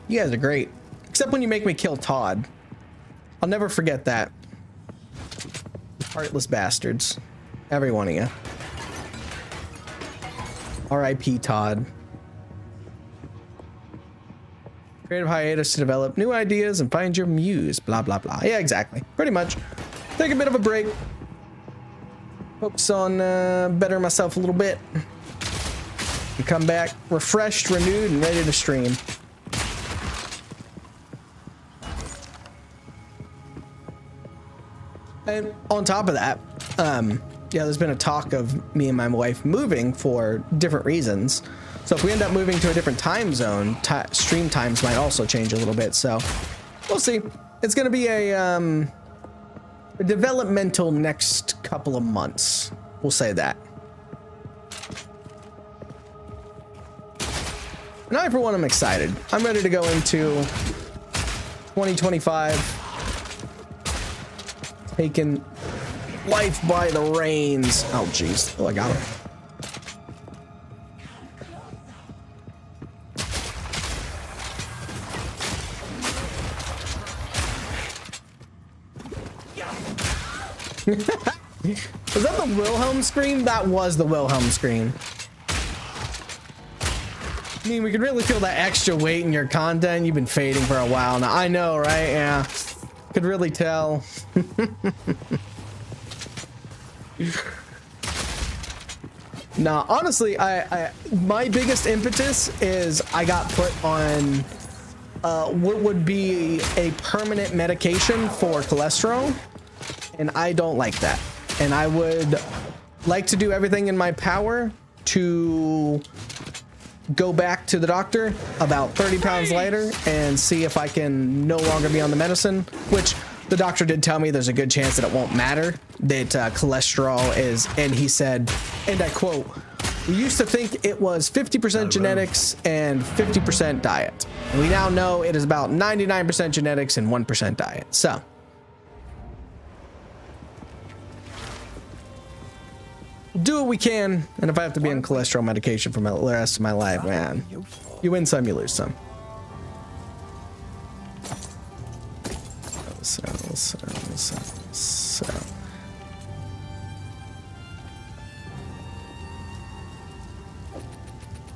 You guys are great, except when you make me kill Todd. I'll never forget that. Heartless bastards, every one of you. R.I.P. Todd. Creative hiatus to develop new ideas and find your muse. Blah blah blah. Yeah, exactly. Pretty much. Take a bit of a break. Focus on bettering myself a little bit. And come back refreshed, renewed, and ready to stream. And on top of that, yeah, there's been a talk of me and my wife moving for different reasons. So if we end up moving to a different time zone, stream times might also change a little bit. So we'll see. It's going to be a developmental next couple of months. We'll say that. And I, for one, am excited. I'm ready to go into 2025. Taking life by the reins. Oh, jeez. Oh, I got him. Was that the Wilhelm scream? That was the Wilhelm scream. I mean, we could really feel that extra weight in your content. You've been fading for a while now. I know, right? Yeah. Could really tell. Nah, honestly, I my biggest impetus is I got put on what would be a permanent medication for cholesterol, and I don't like that. And I would like to do everything in my power to go back to the doctor about 30 pounds later and see if I can no longer be on the medicine, which the doctor did tell me there's a good chance that it won't matter, that cholesterol is, and he said, and I quote, "We used to think it was 50% genetics and 50% diet. And we now know it is about 99% genetics and 1% diet." So do what we can, and if I have to be on cholesterol medication for the rest of my life, man, you win some, you lose some. So.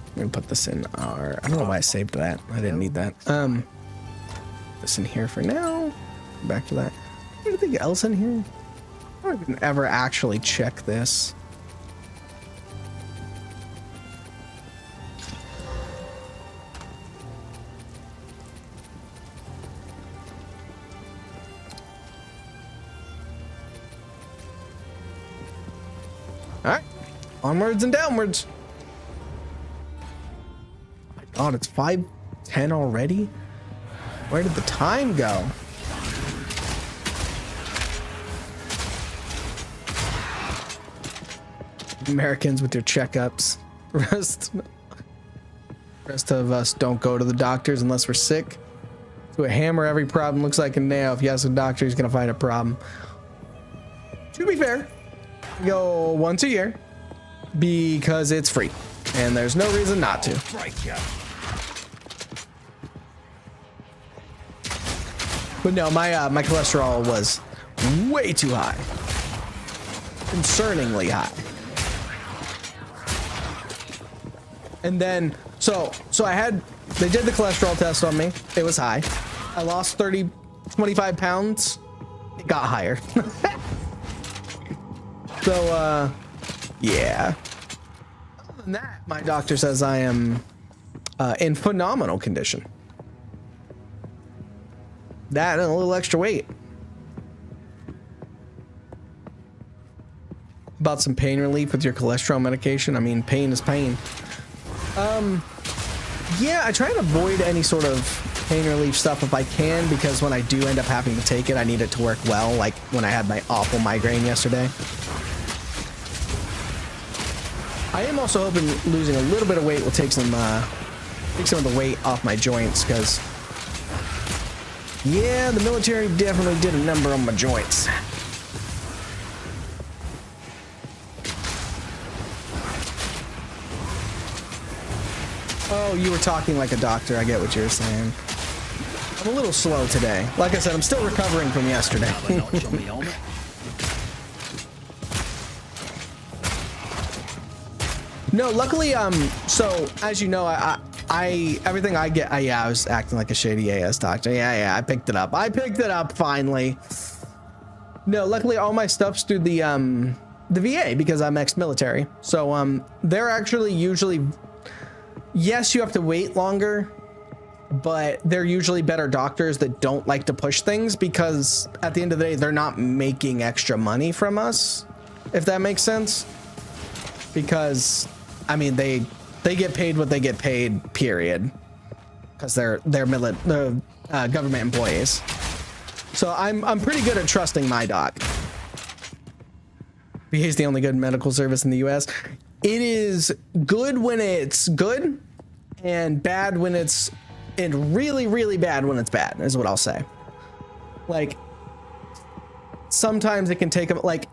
I'm gonna put this in our, I don't know why I saved that. I didn't need that. This in here for now. Back to that. Anything else in here? I don't even ever actually check this. All right, onwards and downwards. Oh my God, it's 5:10 already. Where did the time go? Americans with their checkups. Rest of us don't go to the doctors unless we're sick. To a hammer, every problem looks like a nail. If you ask a doctor, he's gonna find a problem. To be fair, go once a year because it's free and there's no reason not to. But no, my cholesterol was way too high, concerningly high. And then so they did the cholesterol test on me. It was high. I lost 25 pounds. It got higher. So, yeah. Other than that, my doctor says I am in phenomenal condition. That and a little extra weight. About some pain relief with your cholesterol medication. I mean, pain is pain. Yeah, I try and avoid any sort of pain relief stuff if I can, because when I do end up having to take it, I need it to work well, like when I had my awful migraine yesterday. I am also hoping losing a little bit of weight will take some of the weight off my joints, because yeah, the military definitely did a number on my joints. Oh, you were talking like a doctor. I get what you're saying. I'm a little slow today. Like I said, I'm still recovering from yesterday. No, luckily, so as you know, everything I get, I was acting like a shady AS doctor. Yeah, I picked it up. I picked it up finally. No, luckily all my stuff's through the VA, because I'm ex-military. So they're actually usually, yes, you have to wait longer, but they're usually better doctors that don't like to push things, because at the end of the day, they're not making extra money from us, if that makes sense. Because I mean, they get paid what they get paid, period, because they're government employees. So I'm pretty good at trusting my doc. VA is the only good medical service in the US. It is good when it's good, and bad when it's, and really, really bad when it's bad, is what I'll say. Like, sometimes it can take, like,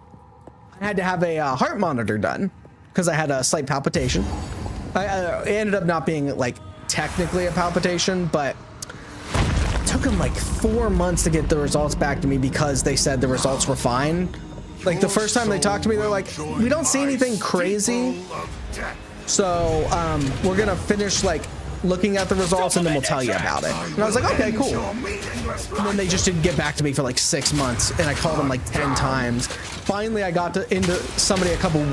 I had to have a heart monitor done because I had a slight palpitation. It ended up not being like technically a palpitation, but it took them like 4 months to get the results back to me, because they said the results were fine. Like the first time they talked to me, they're like, we don't see anything crazy. So we're gonna finish like looking at the results and then we'll tell you about it. And I was like, okay, cool. And then they just didn't get back to me for like 6 months, and I called them like 10 times. Finally, I got into somebody a couple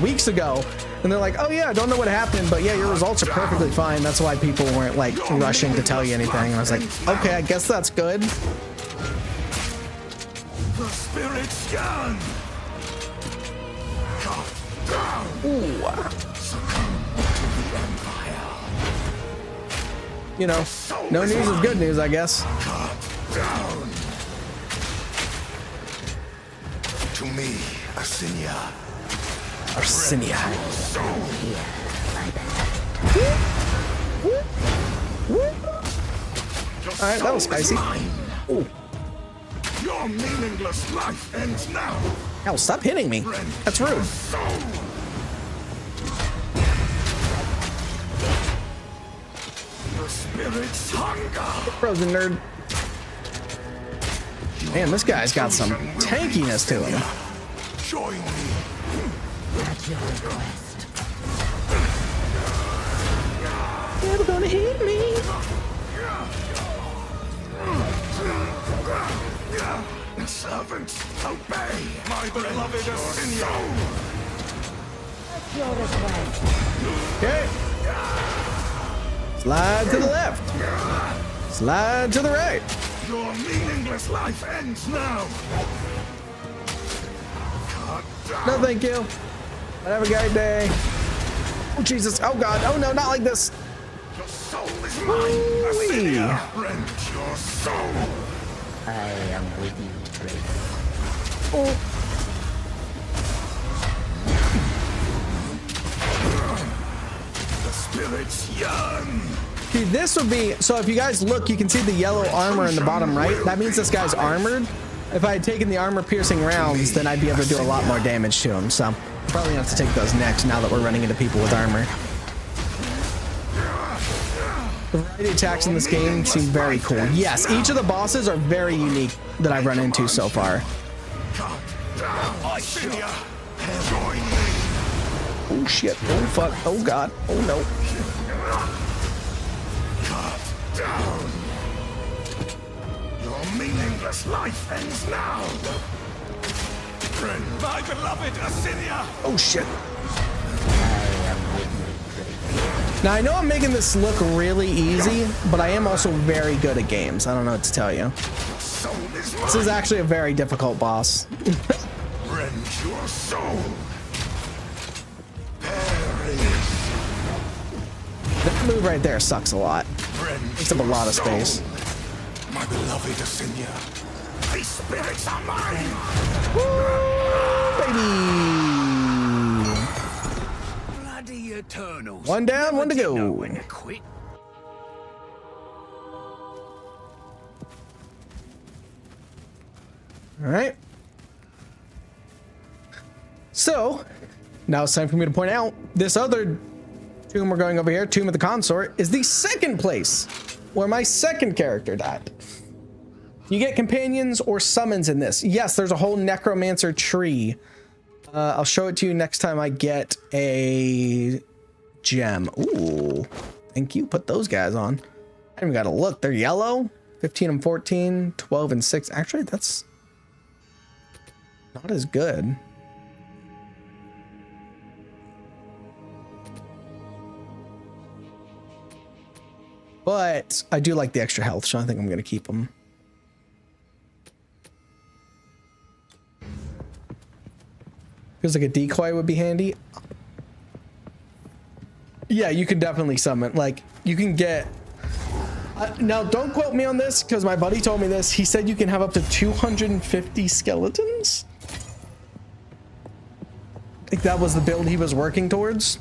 weeks ago, and they're like, oh yeah, I don't know what happened, but yeah, your results are perfectly fine. That's why people weren't like rushing to tell you anything. And I was like, okay, I guess that's good. The spirit's gone. Ooh. You know, no news is good news, I guess. Down. To me, Asinia. Alright, that was spicy. Ooh. Your meaningless life ends now. Hell, stop hitting me. That's rude. The spirit's hunger. Frozen nerd. Man, this guy's got some tankiness to him. Join me. At your request. Never gonna hit me. Servants, obey my beloved Asinia. At your request. Okay. Slide to the left. Slide to the right. Your meaningless life ends now. No, thank you. Have a great day. Oh, Jesus. Oh, God. Oh, no, not like this. Your soul is mine. Asinia, rend your soul. I am with you, Drake. Oh. The spirits yearn. See, this would be, so if you guys look, you can see the yellow armor in the bottom right. That means this guy's armored. If I had taken the armor piercing rounds, then I'd be able to do a lot more damage to him. So probably have to take those next now that we're running into people with armor. The variety of attacks in this game seem very cool. Yes, each of the bosses are very unique that I've run into so far. Asinia, join me. Oh shit, oh fuck, oh god, oh no. Down. Your meaningless life ends now. Friend, my beloved Asinia. Oh shit. Now I know I'm making this look really easy, but I am also very good at games. I don't know what to tell you. This is actually a very difficult boss. Rend your soul. Perish. That move right there sucks a lot. Takes up a lot of space. My beloved Asinia. These spirits are mine. Woo, baby. Eternals. One down, one to Never did go. know when to quit. All right. So now it's time for me to point out this other tomb we're going over here, Tomb of the Consort, is the second place where my second character died. You get companions or summons in this. Yes, there's a whole necromancer tree. I'll show it to you next time I get a gem. Ooh, thank you. Put those guys on. I haven't got to look. They're yellow. 15 and 14, 12 and 6. Actually, that's not as good. But I do like the extra health, so I think I'm going to keep them. Feels like a decoy would be handy. Yeah, you can definitely summon. Like, you can get... now, don't quote me on this, because my buddy told me this. He said you can have up to 250 skeletons. I think that was the build he was working towards.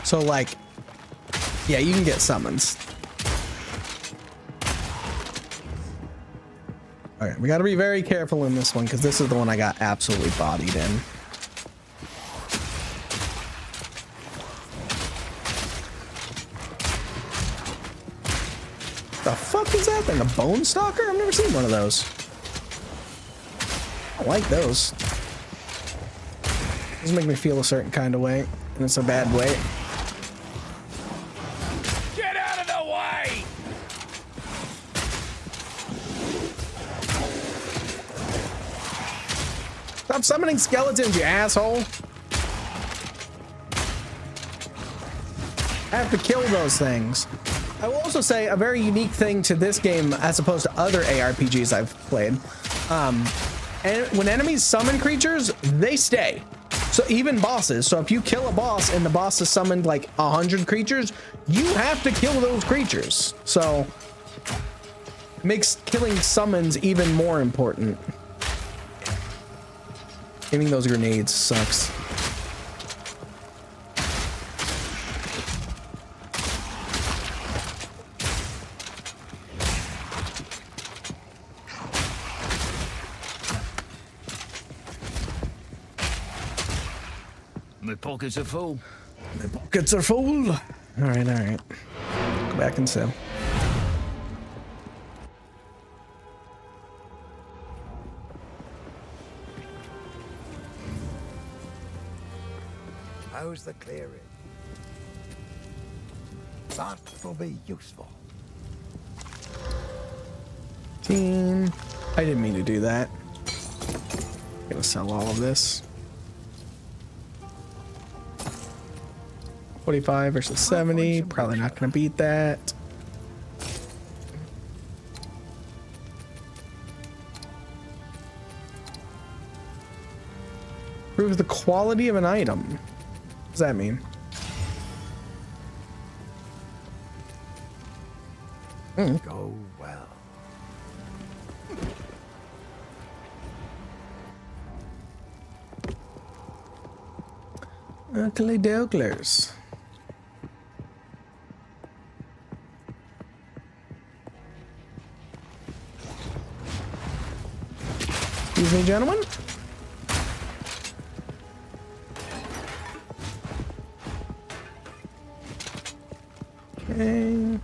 So, like, yeah, you can get summons. All right, we got to be very careful in this one because this is the one I got absolutely bodied in. The fuck is that thing? A bone stalker? I've never seen one of those. I like those. Those make me feel a certain kind of way, and it's a bad way. Get out of the way! Stop summoning skeletons, you asshole! I have to kill those things. I will also say a very unique thing to this game as opposed to other ARPGs I've played. And when enemies summon creatures, they stay. So even bosses. So if you kill a boss and the boss has summoned like 100 creatures, you have to kill those creatures. So it makes killing summons even more important. Getting those grenades sucks. My pockets are full. My pockets are full. All right, all right. Go back and sell. How's the clearing? That will be useful. I didn't mean to do that. Gonna sell all of this. 45 versus 70. Probably not gonna beat that. Proves the quality of an item. What does that mean? Go well. Ugly Doglers. Excuse me, gentlemen. Okay.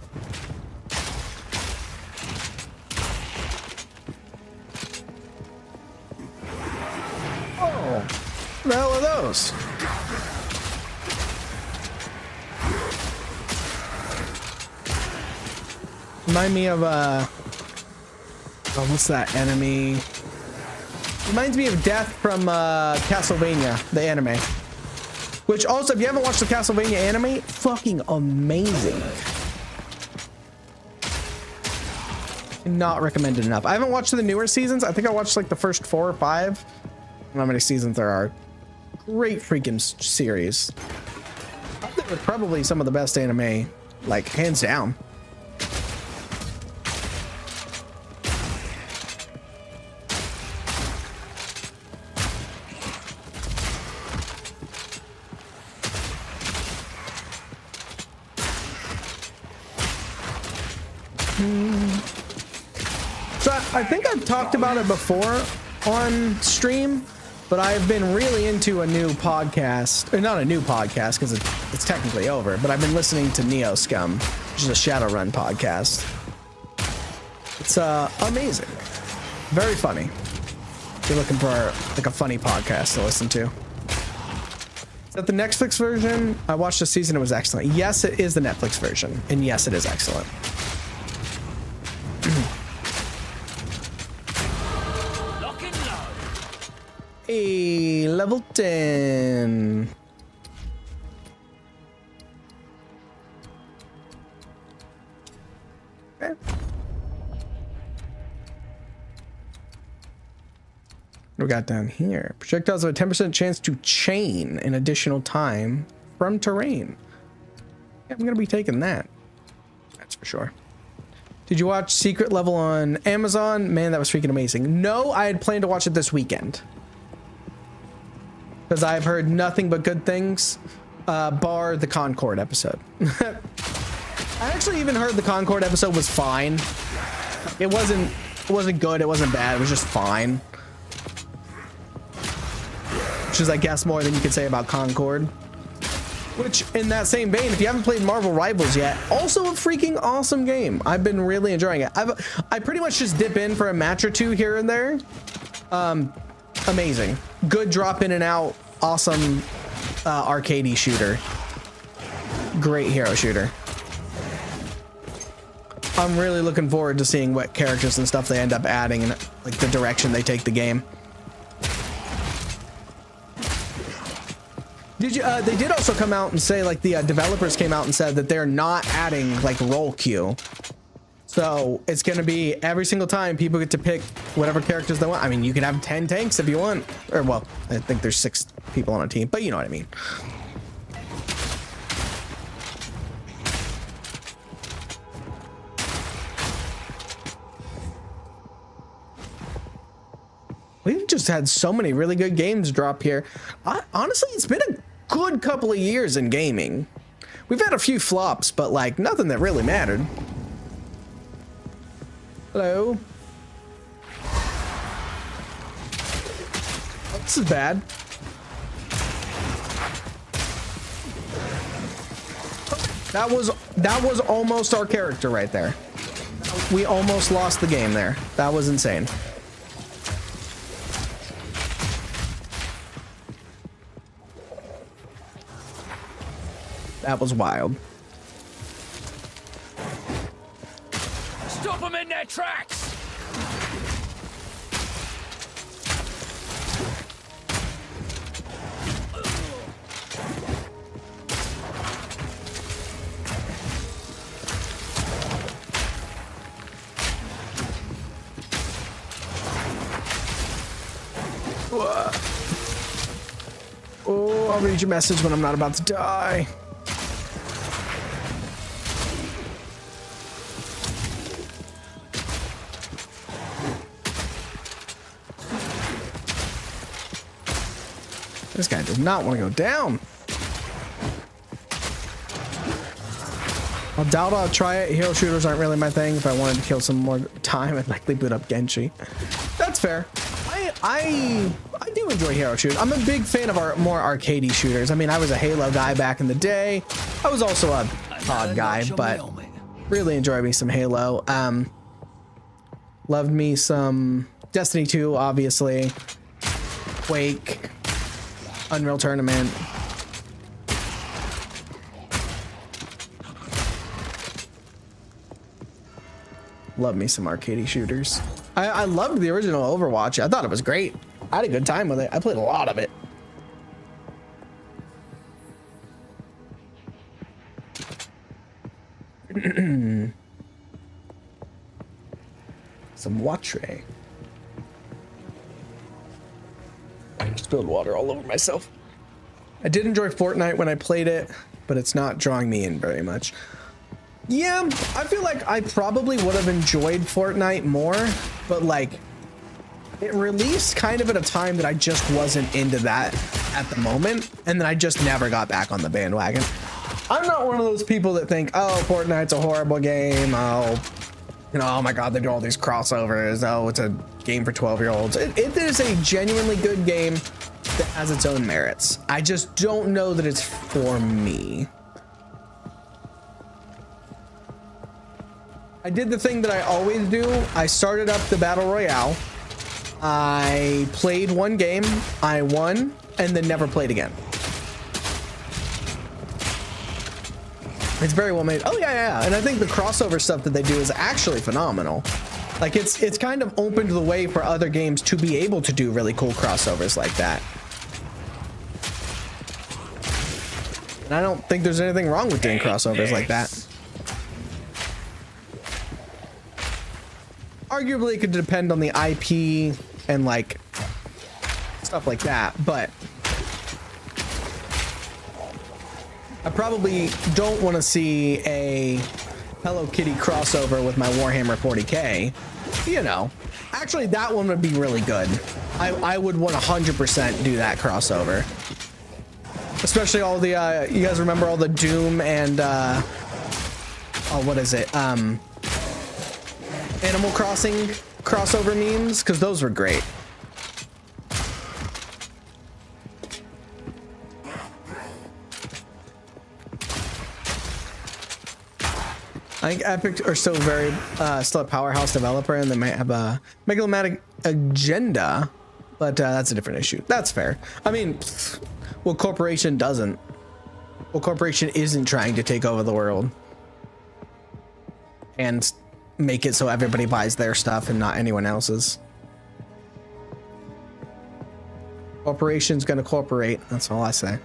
Oh, what the hell are those? Remind me of oh, what's that enemy? Reminds me of Death from Castlevania, the anime. Which also, if you haven't watched the Castlevania anime, fucking amazing. Not recommended enough. I haven't watched the newer seasons. I think I watched like the first 4 or 5. I don't know how many seasons there are. Great freaking series. I think they're probably some of the best anime, like hands down. So I think I've talked about it before on stream, but I've been really into a new podcast, or not a new podcast because it's technically over, but I've been listening to Neo Scum, which is a Shadowrun podcast. It's amazing, very funny. If you're looking for like a funny podcast to listen to. Is that the Netflix version? I watched the season, it was excellent. Yes, it is the Netflix version, and yes, it is excellent. Hey, level 10. Okay. What we got down here? Projectiles have a 10% chance to chain in additional time from terrain. Yeah, I'm gonna be taking that. That's for sure. Did you watch Secret Level on Amazon? Man, that was freaking amazing. No, I had planned to watch it this weekend, because I've heard nothing but good things, bar the Concord episode. I actually even heard the Concord episode was fine. It wasn't good, it wasn't bad, it was just fine. Which is, I guess, more than you could say about Concord. Which, in that same vein, if you haven't played Marvel Rivals yet, also a freaking awesome game. I've been really enjoying it. I pretty much just dip in for a match or two here and there. Amazing. Good drop in and out. Awesome arcadey shooter. Great hero shooter. I'm really looking forward to seeing what characters and stuff they end up adding and like the direction they take the game. Did you? They did also come out and say, like, the developers came out and said that they're not adding like roll queue. So it's going to be every single time people get to pick whatever characters they want. I mean, you can have 10 tanks if you want, or well, I think there's 6 people on a team, but you know what I mean. We've just had so many really good games drop here. Honestly, it's been a good couple of years in gaming. We've had a few flops, but like nothing that really mattered. Hello. Oh, this is bad. That was almost our character right there. We almost lost the game there. That was insane. That was wild. Stop them in their tracks! Oh, I'll read your message when I'm not about to die. This guy does not want to go down. I doubt I'll try it. Hero shooters aren't really my thing. If I wanted to kill some more time, I'd likely boot up Genshi. That's fair. I do enjoy hero shooters. I'm a big fan of our more arcadey shooters. I mean, I was a Halo guy back in the day. I was also a COD guy, but really enjoy me some Halo. Loved me some Destiny 2, obviously. Quake. Unreal Tournament. Love me some arcadey shooters. I loved the original Overwatch. I thought it was great. I had a good time with it. I played a lot of it. Some Watre. I spilled water all over myself. I did enjoy Fortnite when I played it, but it's not drawing me in very much. Yeah, I feel like I probably would have enjoyed Fortnite more, but like it released kind of at a time that I just wasn't into that at the moment, and then I just never got back on the bandwagon. I'm not one of those people that think, oh, Fortnite's a horrible game. Oh, And oh my god, they do all these crossovers. Oh, it's a game for 12-year-olds. It is a genuinely good game that has its own merits. I just don't know that it's for me. I did the thing that I always do. I started up the Battle Royale. I played one game, I won, and then never played again. It's very well made. Oh yeah. And I think the crossover stuff that they do is actually phenomenal. Like it's kind of opened the way for other games to be able to do really cool crossovers like that. And I don't think there's anything wrong with doing crossovers like that. Arguably, it could depend on the IP and like stuff like that, but I probably don't want to see a Hello Kitty crossover with my Warhammer 40k. You know, actually that one would be really good. I would 100% do that crossover. Especially all the, you guys remember all the Doom and, oh, what is it? Animal Crossing crossover memes, because those were great. I think Epic are still very still a powerhouse developer, and they might have a megalomatic agenda, but that's a different issue. That's fair. I mean, what corporation doesn't? What corporation isn't trying to take over the world and make it so everybody buys their stuff and not anyone else's? Corporation's gonna corporate. That's all I say.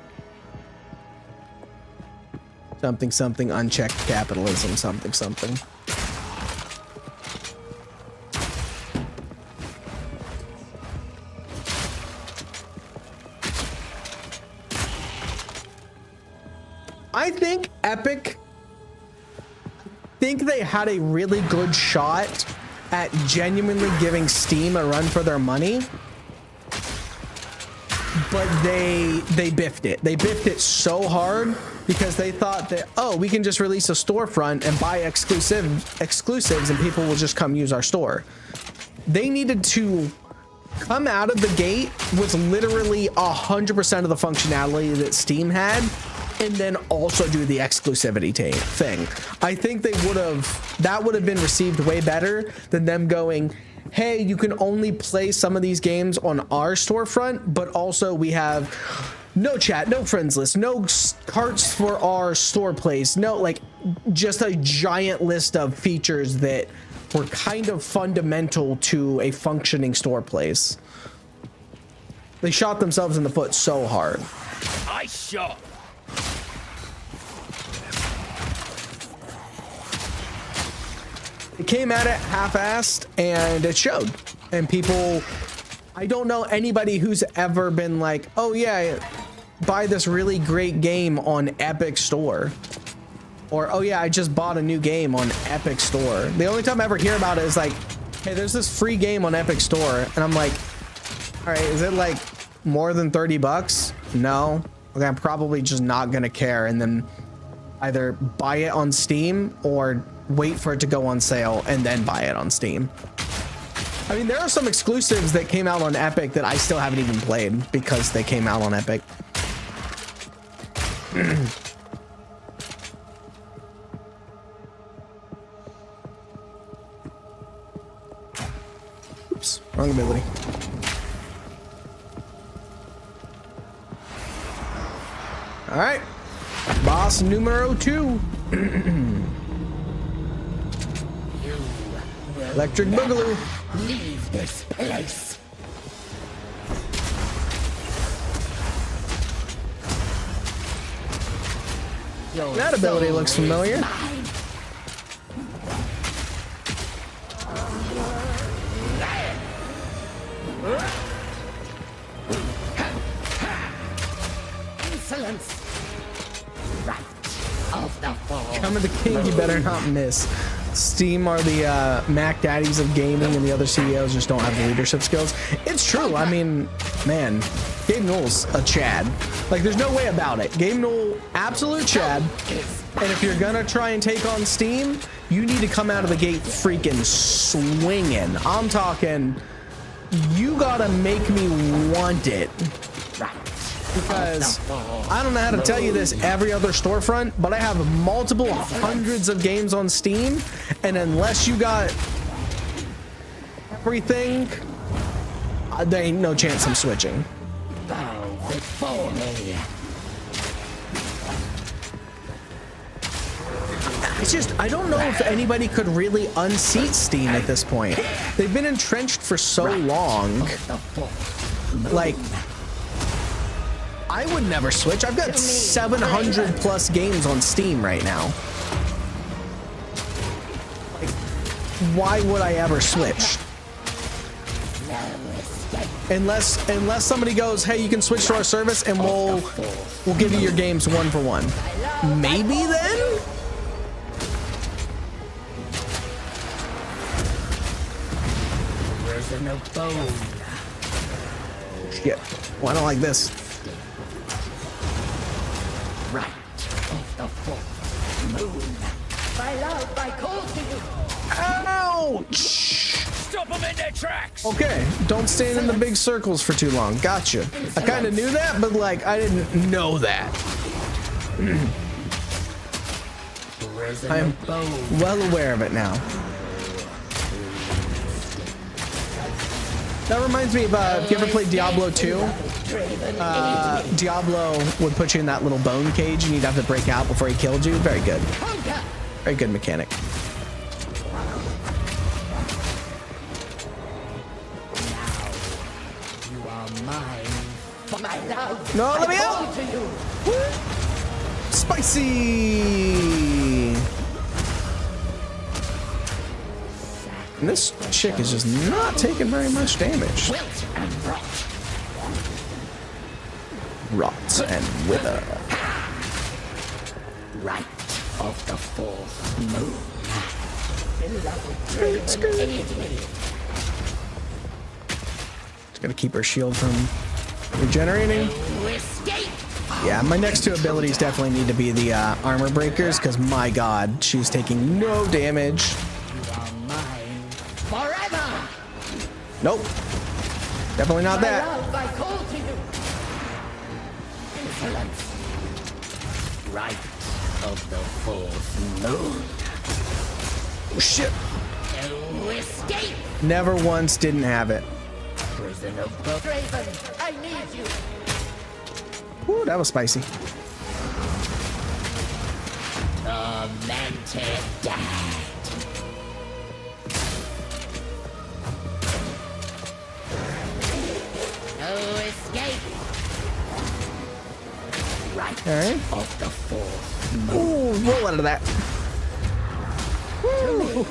Something, something, unchecked capitalism, something, something. I think Epic, they had a really good shot at genuinely giving Steam a run for their money, but they biffed it. They biffed it so hard because they thought that, oh, we can just release a storefront and buy exclusives and people will just come use our store. They needed to come out of the gate with literally 100% of the functionality that Steam had, and then also do the exclusivity thing. I think that would have been received way better than them going, hey, you can only play some of these games on our storefront, but also we have no chat, no friends list, no carts for our store place, no, like, just a giant list of features that were kind of fundamental to a functioning store place. They shot themselves in the foot so hard. I shot. It came at it half-assed and it showed. And people, I don't know anybody who's ever been like, oh yeah, buy this really great game on Epic Store. Or, oh yeah, I just bought a new game on Epic Store. The only time I ever hear about it is like, hey, there's this free game on Epic Store. And I'm like, all right, is it like more than 30 bucks? No. Okay, I'm probably just not gonna care, and then either buy it on Steam or wait for it to go on sale and then buy it on Steam. I mean, there are some exclusives that came out on Epic that I still haven't even played because they came out on Epic. Oops, wrong ability. All right, boss numero 2. Electric Boogaloo. Leave this place. That ability looks familiar. Insolence. Right of the fall. Come of the king, you better not miss. Steam are the Mac daddies of gaming, and the other CEOs just don't have the leadership skills. It's true. I mean, man, Gabe Newell's a Chad. Like, there's no way about it. Gabe Newell, absolute Chad. And if you're gonna try and take on Steam, you need to come out of the gate freaking swinging. I'm talking, you gotta make me want it. Because I don't know how to tell you this every other storefront, but I have multiple hundreds of games on Steam, and unless you got everything, there ain't no chance I'm switching. Bow before me. It's just, I don't know if anybody could really unseat Steam at this point. They've been entrenched for so long. Like, I would never switch. I've got 700 plus games on Steam right now. Like, why would I ever switch? Unless somebody goes, hey, you can switch to our service and we'll give you your games 1 for 1. Maybe then? No bone. Shit. Well, I don't like this. Right of the full moon. My love, I call to you. Ouch! Stop them in their tracks. Okay, don't stand in the big circles for too long. Gotcha. I kind of knew that, but like, I didn't know that. I am well aware of it now. That reminds me of, if you ever played Diablo 2, Diablo would put you in that little bone cage and you'd have to break out before he killed you. Very good. Very good mechanic. You are mine. For my love. No, let me out! Spicy! And this chick is just not taking very much damage. Rot and wither. Right of the fourth moon. Just gotta keep her shield from regenerating. Yeah, my next 2 abilities definitely need to be the armor breakers, because my god, she's taking no damage. Forever. Nope. Definitely not that. Love, I call to you. Insolence. Right of the fourth moon. Oh, shit. No escape. Never once didn't have it. Prison of the Draven, I need you. Ooh, that was spicy. Tormented death. No escape. Right All right. of the fourth moon. Ooh, roll out of that. Ooh.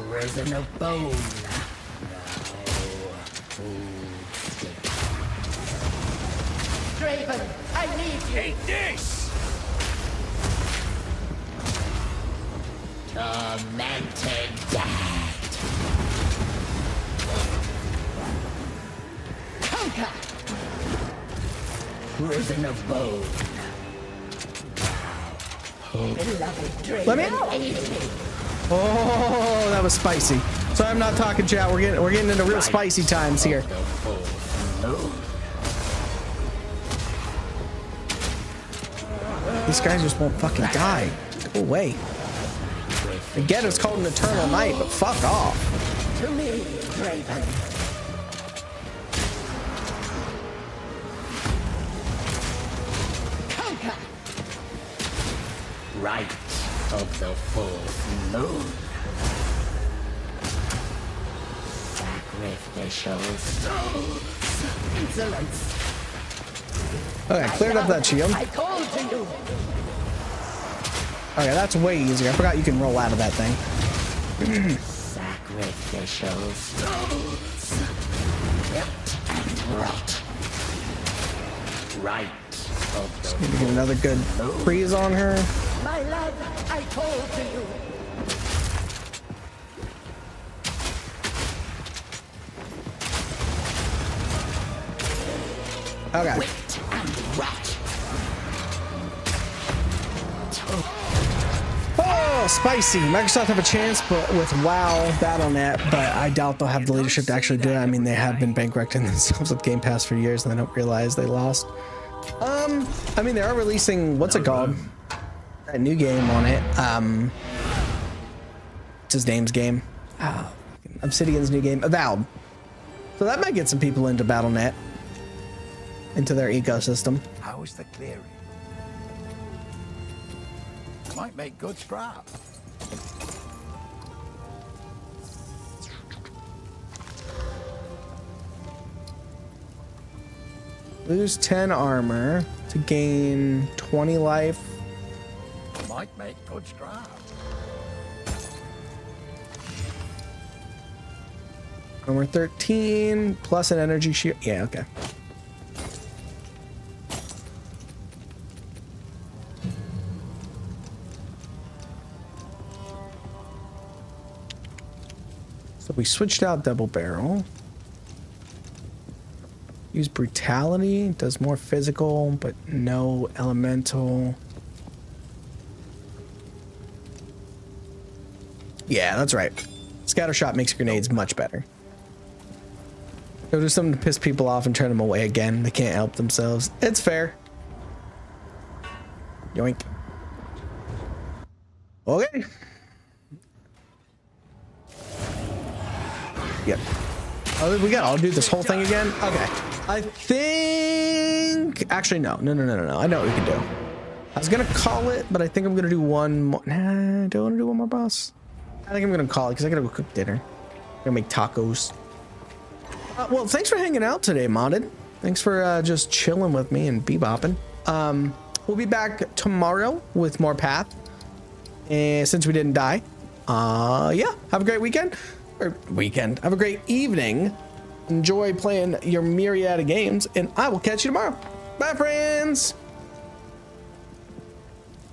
Prison of bone. Draven, I need you. Eat this. Tormented death. Conquer. Prison of bone. Beloved Draven, Let me out. aid me. Oh, that was spicy. So I'm not talking, chat. We're getting into real spicy times here. These guys just won't fucking die. Go away. I get it's called an eternal night, but fuck off. To me, Draven. Conquer. Right of the fourth moon. Sacrificial souls. Insolence. Okay, cleared up that shield. I call to you. Okay, that's way easier. I forgot you can roll out of that thing. Sacrificial souls. Built and wrought. Right of the Need to get another good freeze on her. My love, I call to you. Okay. Wit and rat. Oh, spicy. Microsoft have a chance, but with WoW, Battle.net, but I doubt they'll have the leadership to actually do it. I mean, they have been bankrupting themselves with Game Pass for years, and they don't realize they lost. I mean, they are releasing, what's it called? That new game on it. What's his name's game? Obsidian's new game, Avowed. So that might get some people into Battle.net, into their ecosystem. How is the clearing? Might make good scrap. Lose 10 armor to gain 20 life. Might make good scrap. Armor 13 plus an energy shield. Yeah, okay. So we switched out double barrel. Use brutality, does more physical, but no elemental. Yeah, that's right. Scatter shot makes grenades much better. Go do something to piss people off and turn them away again. They can't help themselves. It's fair. Yoink. Okay. Yep. Oh, we got. I'll do this whole thing again. Okay. I think. Actually, no. No. I know what we can do. I was gonna call it, but I think I'm gonna do one more. Nah, do I want to do one more, boss? I think I'm gonna call it because I gotta go cook dinner. I'm gonna make tacos. Well, thanks for hanging out today, Modded. Thanks for just chilling with me and bebopping. We'll be back tomorrow with more Path. And since we didn't die, yeah. Have a great weekend. Have a great evening. Enjoy playing your myriad of games, and I will catch you tomorrow. Bye, friends.